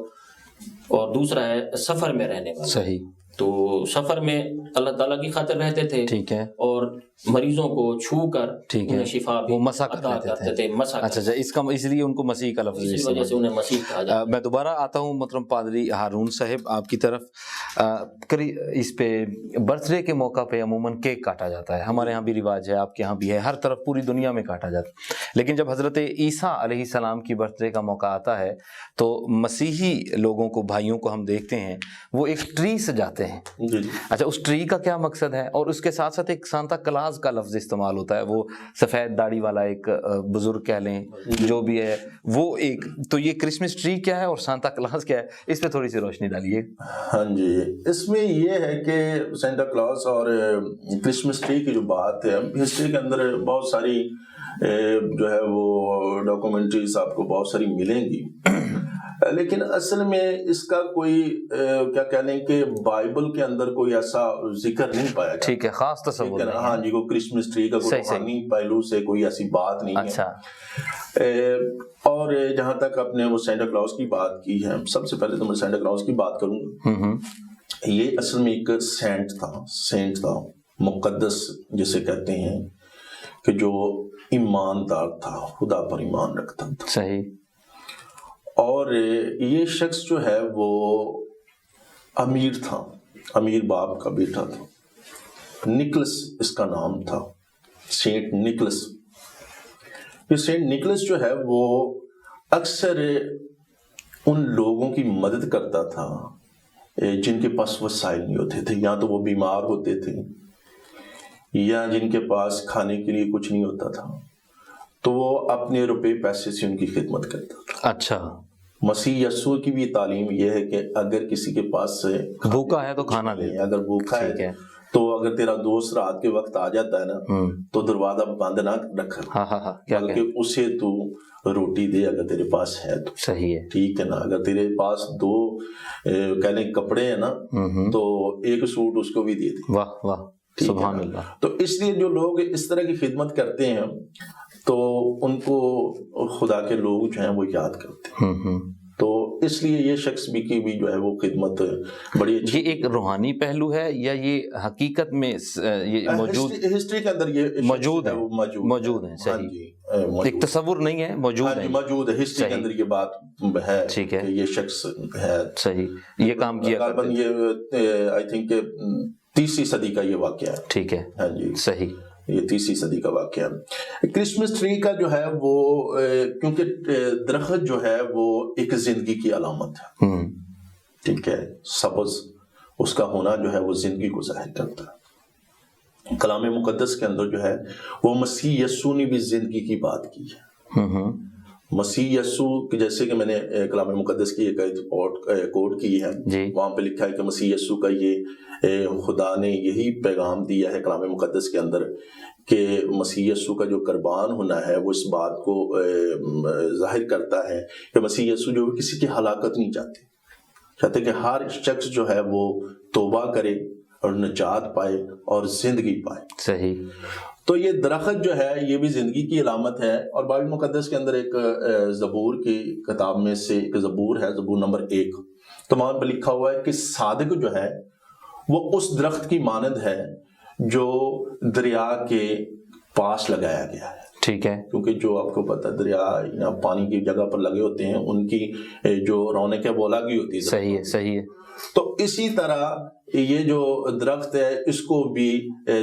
اور دوسرا ہے سفر میں رہنے والا. صحیح. تو سفر میں اللہ تعالیٰ کی خاطر رہتے تھے، ٹھیک ہے، اور مریضوں کو چھو کر انہیں شفا بھی مسا عطا کرتے تھے. اچھا، اس لیے ان کو مسیح کا لفظ، اسی وجہ سے انہیں مسیح کہا جاتا ہے. میں دوبارہ آتا ہوں محترم پادری ہارون صاحب آپ کی طرف. اس پہ برتھ ڈے کے موقع پہ عموماً کیک کاٹا جاتا ہے، ہمارے ہاں بھی رواج ہے، آپ کے ہاں بھی ہے، ہر طرف پوری دنیا میں کاٹا جاتا ہے. لیکن جب حضرت عیسیٰ علیہ السلام کی برتھ ڈے کا موقع آتا ہے تو مسیحی لوگوں کو، بھائیوں کو ہم دیکھتے ہیں وہ ایک ٹری سجاتے ہیں. اچھا، اس ٹری کا کیا مقصد ہے؟ اور اس کے ساتھ ساتھ ایک سانتا کلاز کا لفظ استعمال ہوتا ہے، وہ سفید داڑھی والا ایک بزرگ کہہ لیں جو بھی ہے وہ ایک. تو یہ کرسمس ٹری کیا ہے اور سانتا کلاز کیا ہے؟ اس پہ تھوڑی سی روشنی ڈالیے. ہاں جی، اس میں یہ ہے کہ سانتا کلاز اور کرسمس ٹری کی جو بات ہے، ہسٹری کے اندر بہت ساری جو ہے وہ ڈاکومنٹریز آپ کو بہت ساری ملیں گی، لیکن اصل میں اس کا کوئی کیا کہہ لیں کہ بائبل کے اندر کوئی ایسا ذکر نہیں پایا گیا. ٹھیک ہے، خاص تصور. ہاں جی، کوئی کرسمس ٹری کا کوئی روحانی پہلو سے کوئی ایسی بات نہیں ہے. اچھا. اور جہاں تک آپ نے وہ سانتا کلاز کی بات کی ہے، سب سے پہلے تو میں سانتا کلاز کی بات کروں گا. یہ اصل میں ایک سینٹ تھا، مقدس جسے کہتے ہیں، کہ جو ایماندار تھا، خدا پر ایمان رکھتا تھا. صحیح. اور یہ شخص جو ہے وہ امیر تھا، امیر باپ کا بیٹا تھا. نکلس اس کا نام تھا، سینٹ نکلس. یہ سینٹ نکلس جو ہے وہ اکثر ان لوگوں کی مدد کرتا تھا جن کے پاس وسائل نہیں ہوتے تھے، یا تو وہ بیمار ہوتے تھے یا جن کے پاس کھانے کے لیے کچھ نہیں ہوتا تھا، تو وہ اپنے روپے پیسے سے ان کی خدمت کرتا تھا. اچھا. مسیح یسوع کی بھی تعلیم یہ ہے کہ اگر کسی کے پاس بھوکا ہے تو کھانا دے، اگر بھوکا ہے تو اگر تیرا دوست رات کے وقت آ جاتا ہے نا تو دروازہ بند نہ رکھا، بلکہ اسے تو روٹی دے اگر تیرے پاس ہے تو. صحیح ہے. ٹھیک ہے نا. اگر تیرے پاس دو کہہ لیں کپڑے ہیں نا تو ایک سوٹ اس کو بھی دے دے. واہ واہ، سبحان اللہ. تو اس لیے جو لوگ اس طرح کی خدمت کرتے ہیں تو ان کو خدا کے لوگ جو ہیں وہ یاد کرتے ہیں. تو اس لیے یہ شخص بھی کی بھی جو ہے وہ خدمت بڑی اچھی. یہ ایک روحانی پہلو ہے یا یہ حقیقت میں یہ موجود ہسٹری کے اندر یہ موجود ہے؟ صحیح. ایک تصور نہیں ہے، موجود ہے، موجود ہے ہسٹری کے اندر یہ بات ہے. ٹھیک ہے، یہ شخص ہے. صحیح. یہ کام کیا غالباً یہ آئی تھنک 3ری صدی کا یہ واقعہ ہے. ٹھیک ہے. ہاں جی، صحیح. یہ 3ری صدی کا واقعہ ہے. کرسمس ٹری کا جو ہے وہ کیونکہ درخت جو ہے وہ ایک زندگی کی علامت ہے. ٹھیک ہے، سبز اس کا ہونا جو ہے وہ زندگی کو ظاہر کرتا ہے. کلام مقدس کے اندر جو ہے وہ مسیح یسوع نے بھی زندگی کی بات کی ہے. مسیح یسوع، جیسے کہ میں نے کلام مقدس کی ایک کوٹ کی ہے، وہاں پہ لکھا ہے کہ مسیح یسوع کا یہ خدا نے یہی پیغام دیا ہے کلام مقدس کے اندر کہ مسیح یسوع کا جو قربان ہونا ہے وہ اس بات کو ظاہر کرتا ہے کہ مسیح یسوع جو کسی کی ہلاکت نہیں چاہتے کہ ہر شخص جو ہے وہ توبہ کرے اور نجات پائے اور زندگی پائے. صحیح. تو یہ درخت جو ہے یہ بھی زندگی کی علامت ہے. اور بائبل مقدس کے اندر ایک زبور کی کتاب میں سے ایک زبور ہے، زبور نمبر 1، تو وہاں پہ لکھا ہوا ہے کہ صادق جو ہے وہ اس درخت کی مانند ہے جو دریا کے پاس لگایا گیا ہے. ٹھیک ہے. کیونکہ جو آپ کو پتہ دریا یا پانی کی جگہ پر لگے ہوتے ہیں ان کی جو رونق ہے وہ الگ ہی ہوتی ہے. صحیح ہے. صحیح ہے. تو اسی طرح یہ جو درخت ہے اس کو بھی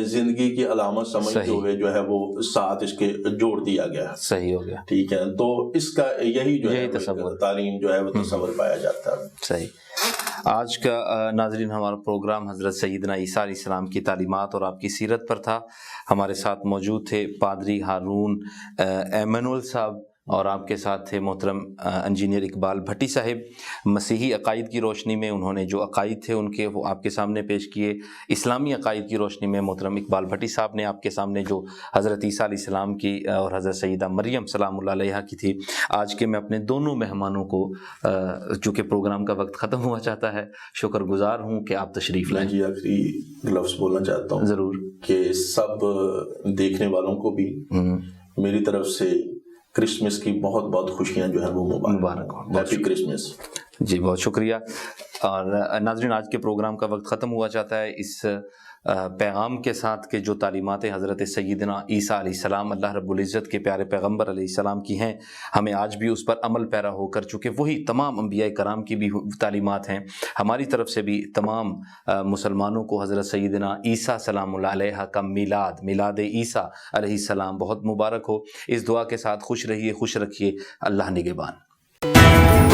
زندگی کی علامت سمجھتے ہوئے جو ہے وہ ساتھ اس کے جوڑ دیا گیا. صحیح ہو گیا. ٹھیک ہے. تو اس کا یہی جو ہے تعلیم جو ہے وہ تصور پایا جاتا ہے. صحیح. آج کا ناظرین ہمارا پروگرام حضرت سیدنا عیسیٰ علیہ السلام کی تعلیمات اور آپ کی سیرت پر تھا. ہمارے ساتھ موجود تھے پادری ہارون ایمنول صاحب اور آپ کے ساتھ تھے محترم انجینئر اقبال بھٹی صاحب. مسیحی عقائد کی روشنی میں انہوں نے جو عقائد تھے ان کے وہ آپ کے سامنے پیش کیے. اسلامی عقائد کی روشنی میں محترم اقبال بھٹی صاحب نے آپ کے سامنے جو حضرت عیسیٰ علیہ السلام کی اور حضرت سیدہ مریم سلام اللہ علیہا کی تھی. آج کے میں اپنے دونوں مہمانوں کو چونکہ پروگرام کا وقت ختم ہوا چاہتا ہے شکر گزار ہوں کہ آپ تشریف لائیں. جی آخری لفظ بولنا چاہتا ہوں ضرور کہ سب دیکھنے والوں کو بھی میری طرف سے کرسمس کی بہت بہت خوشیاں جو ہیں وہ مبارک ہوں. Happy Christmas. جی بہت شکریہ. اور ناظرین آج کے پروگرام کا وقت ختم ہوا چاہتا ہے اس پیغام کے ساتھ کہ جو تعلیمات حضرت سیدنا عیسیٰ علیہ السلام اللہ رب العزت کے پیارے پیغمبر علیہ السلام کی ہیں ہمیں آج بھی اس پر عمل پیرا ہو کر چونکہ وہی تمام انبیاء کرام کی بھی تعلیمات ہیں ہماری طرف سے بھی تمام مسلمانوں کو حضرت سیدنا عیسیٰ سلام اللہ علیہ کا میلاد عیسیٰ علیہ السلام بہت مبارک ہو. اس دعا کے ساتھ خوش رہیے خوش رکھیے. اللہ نگہبان.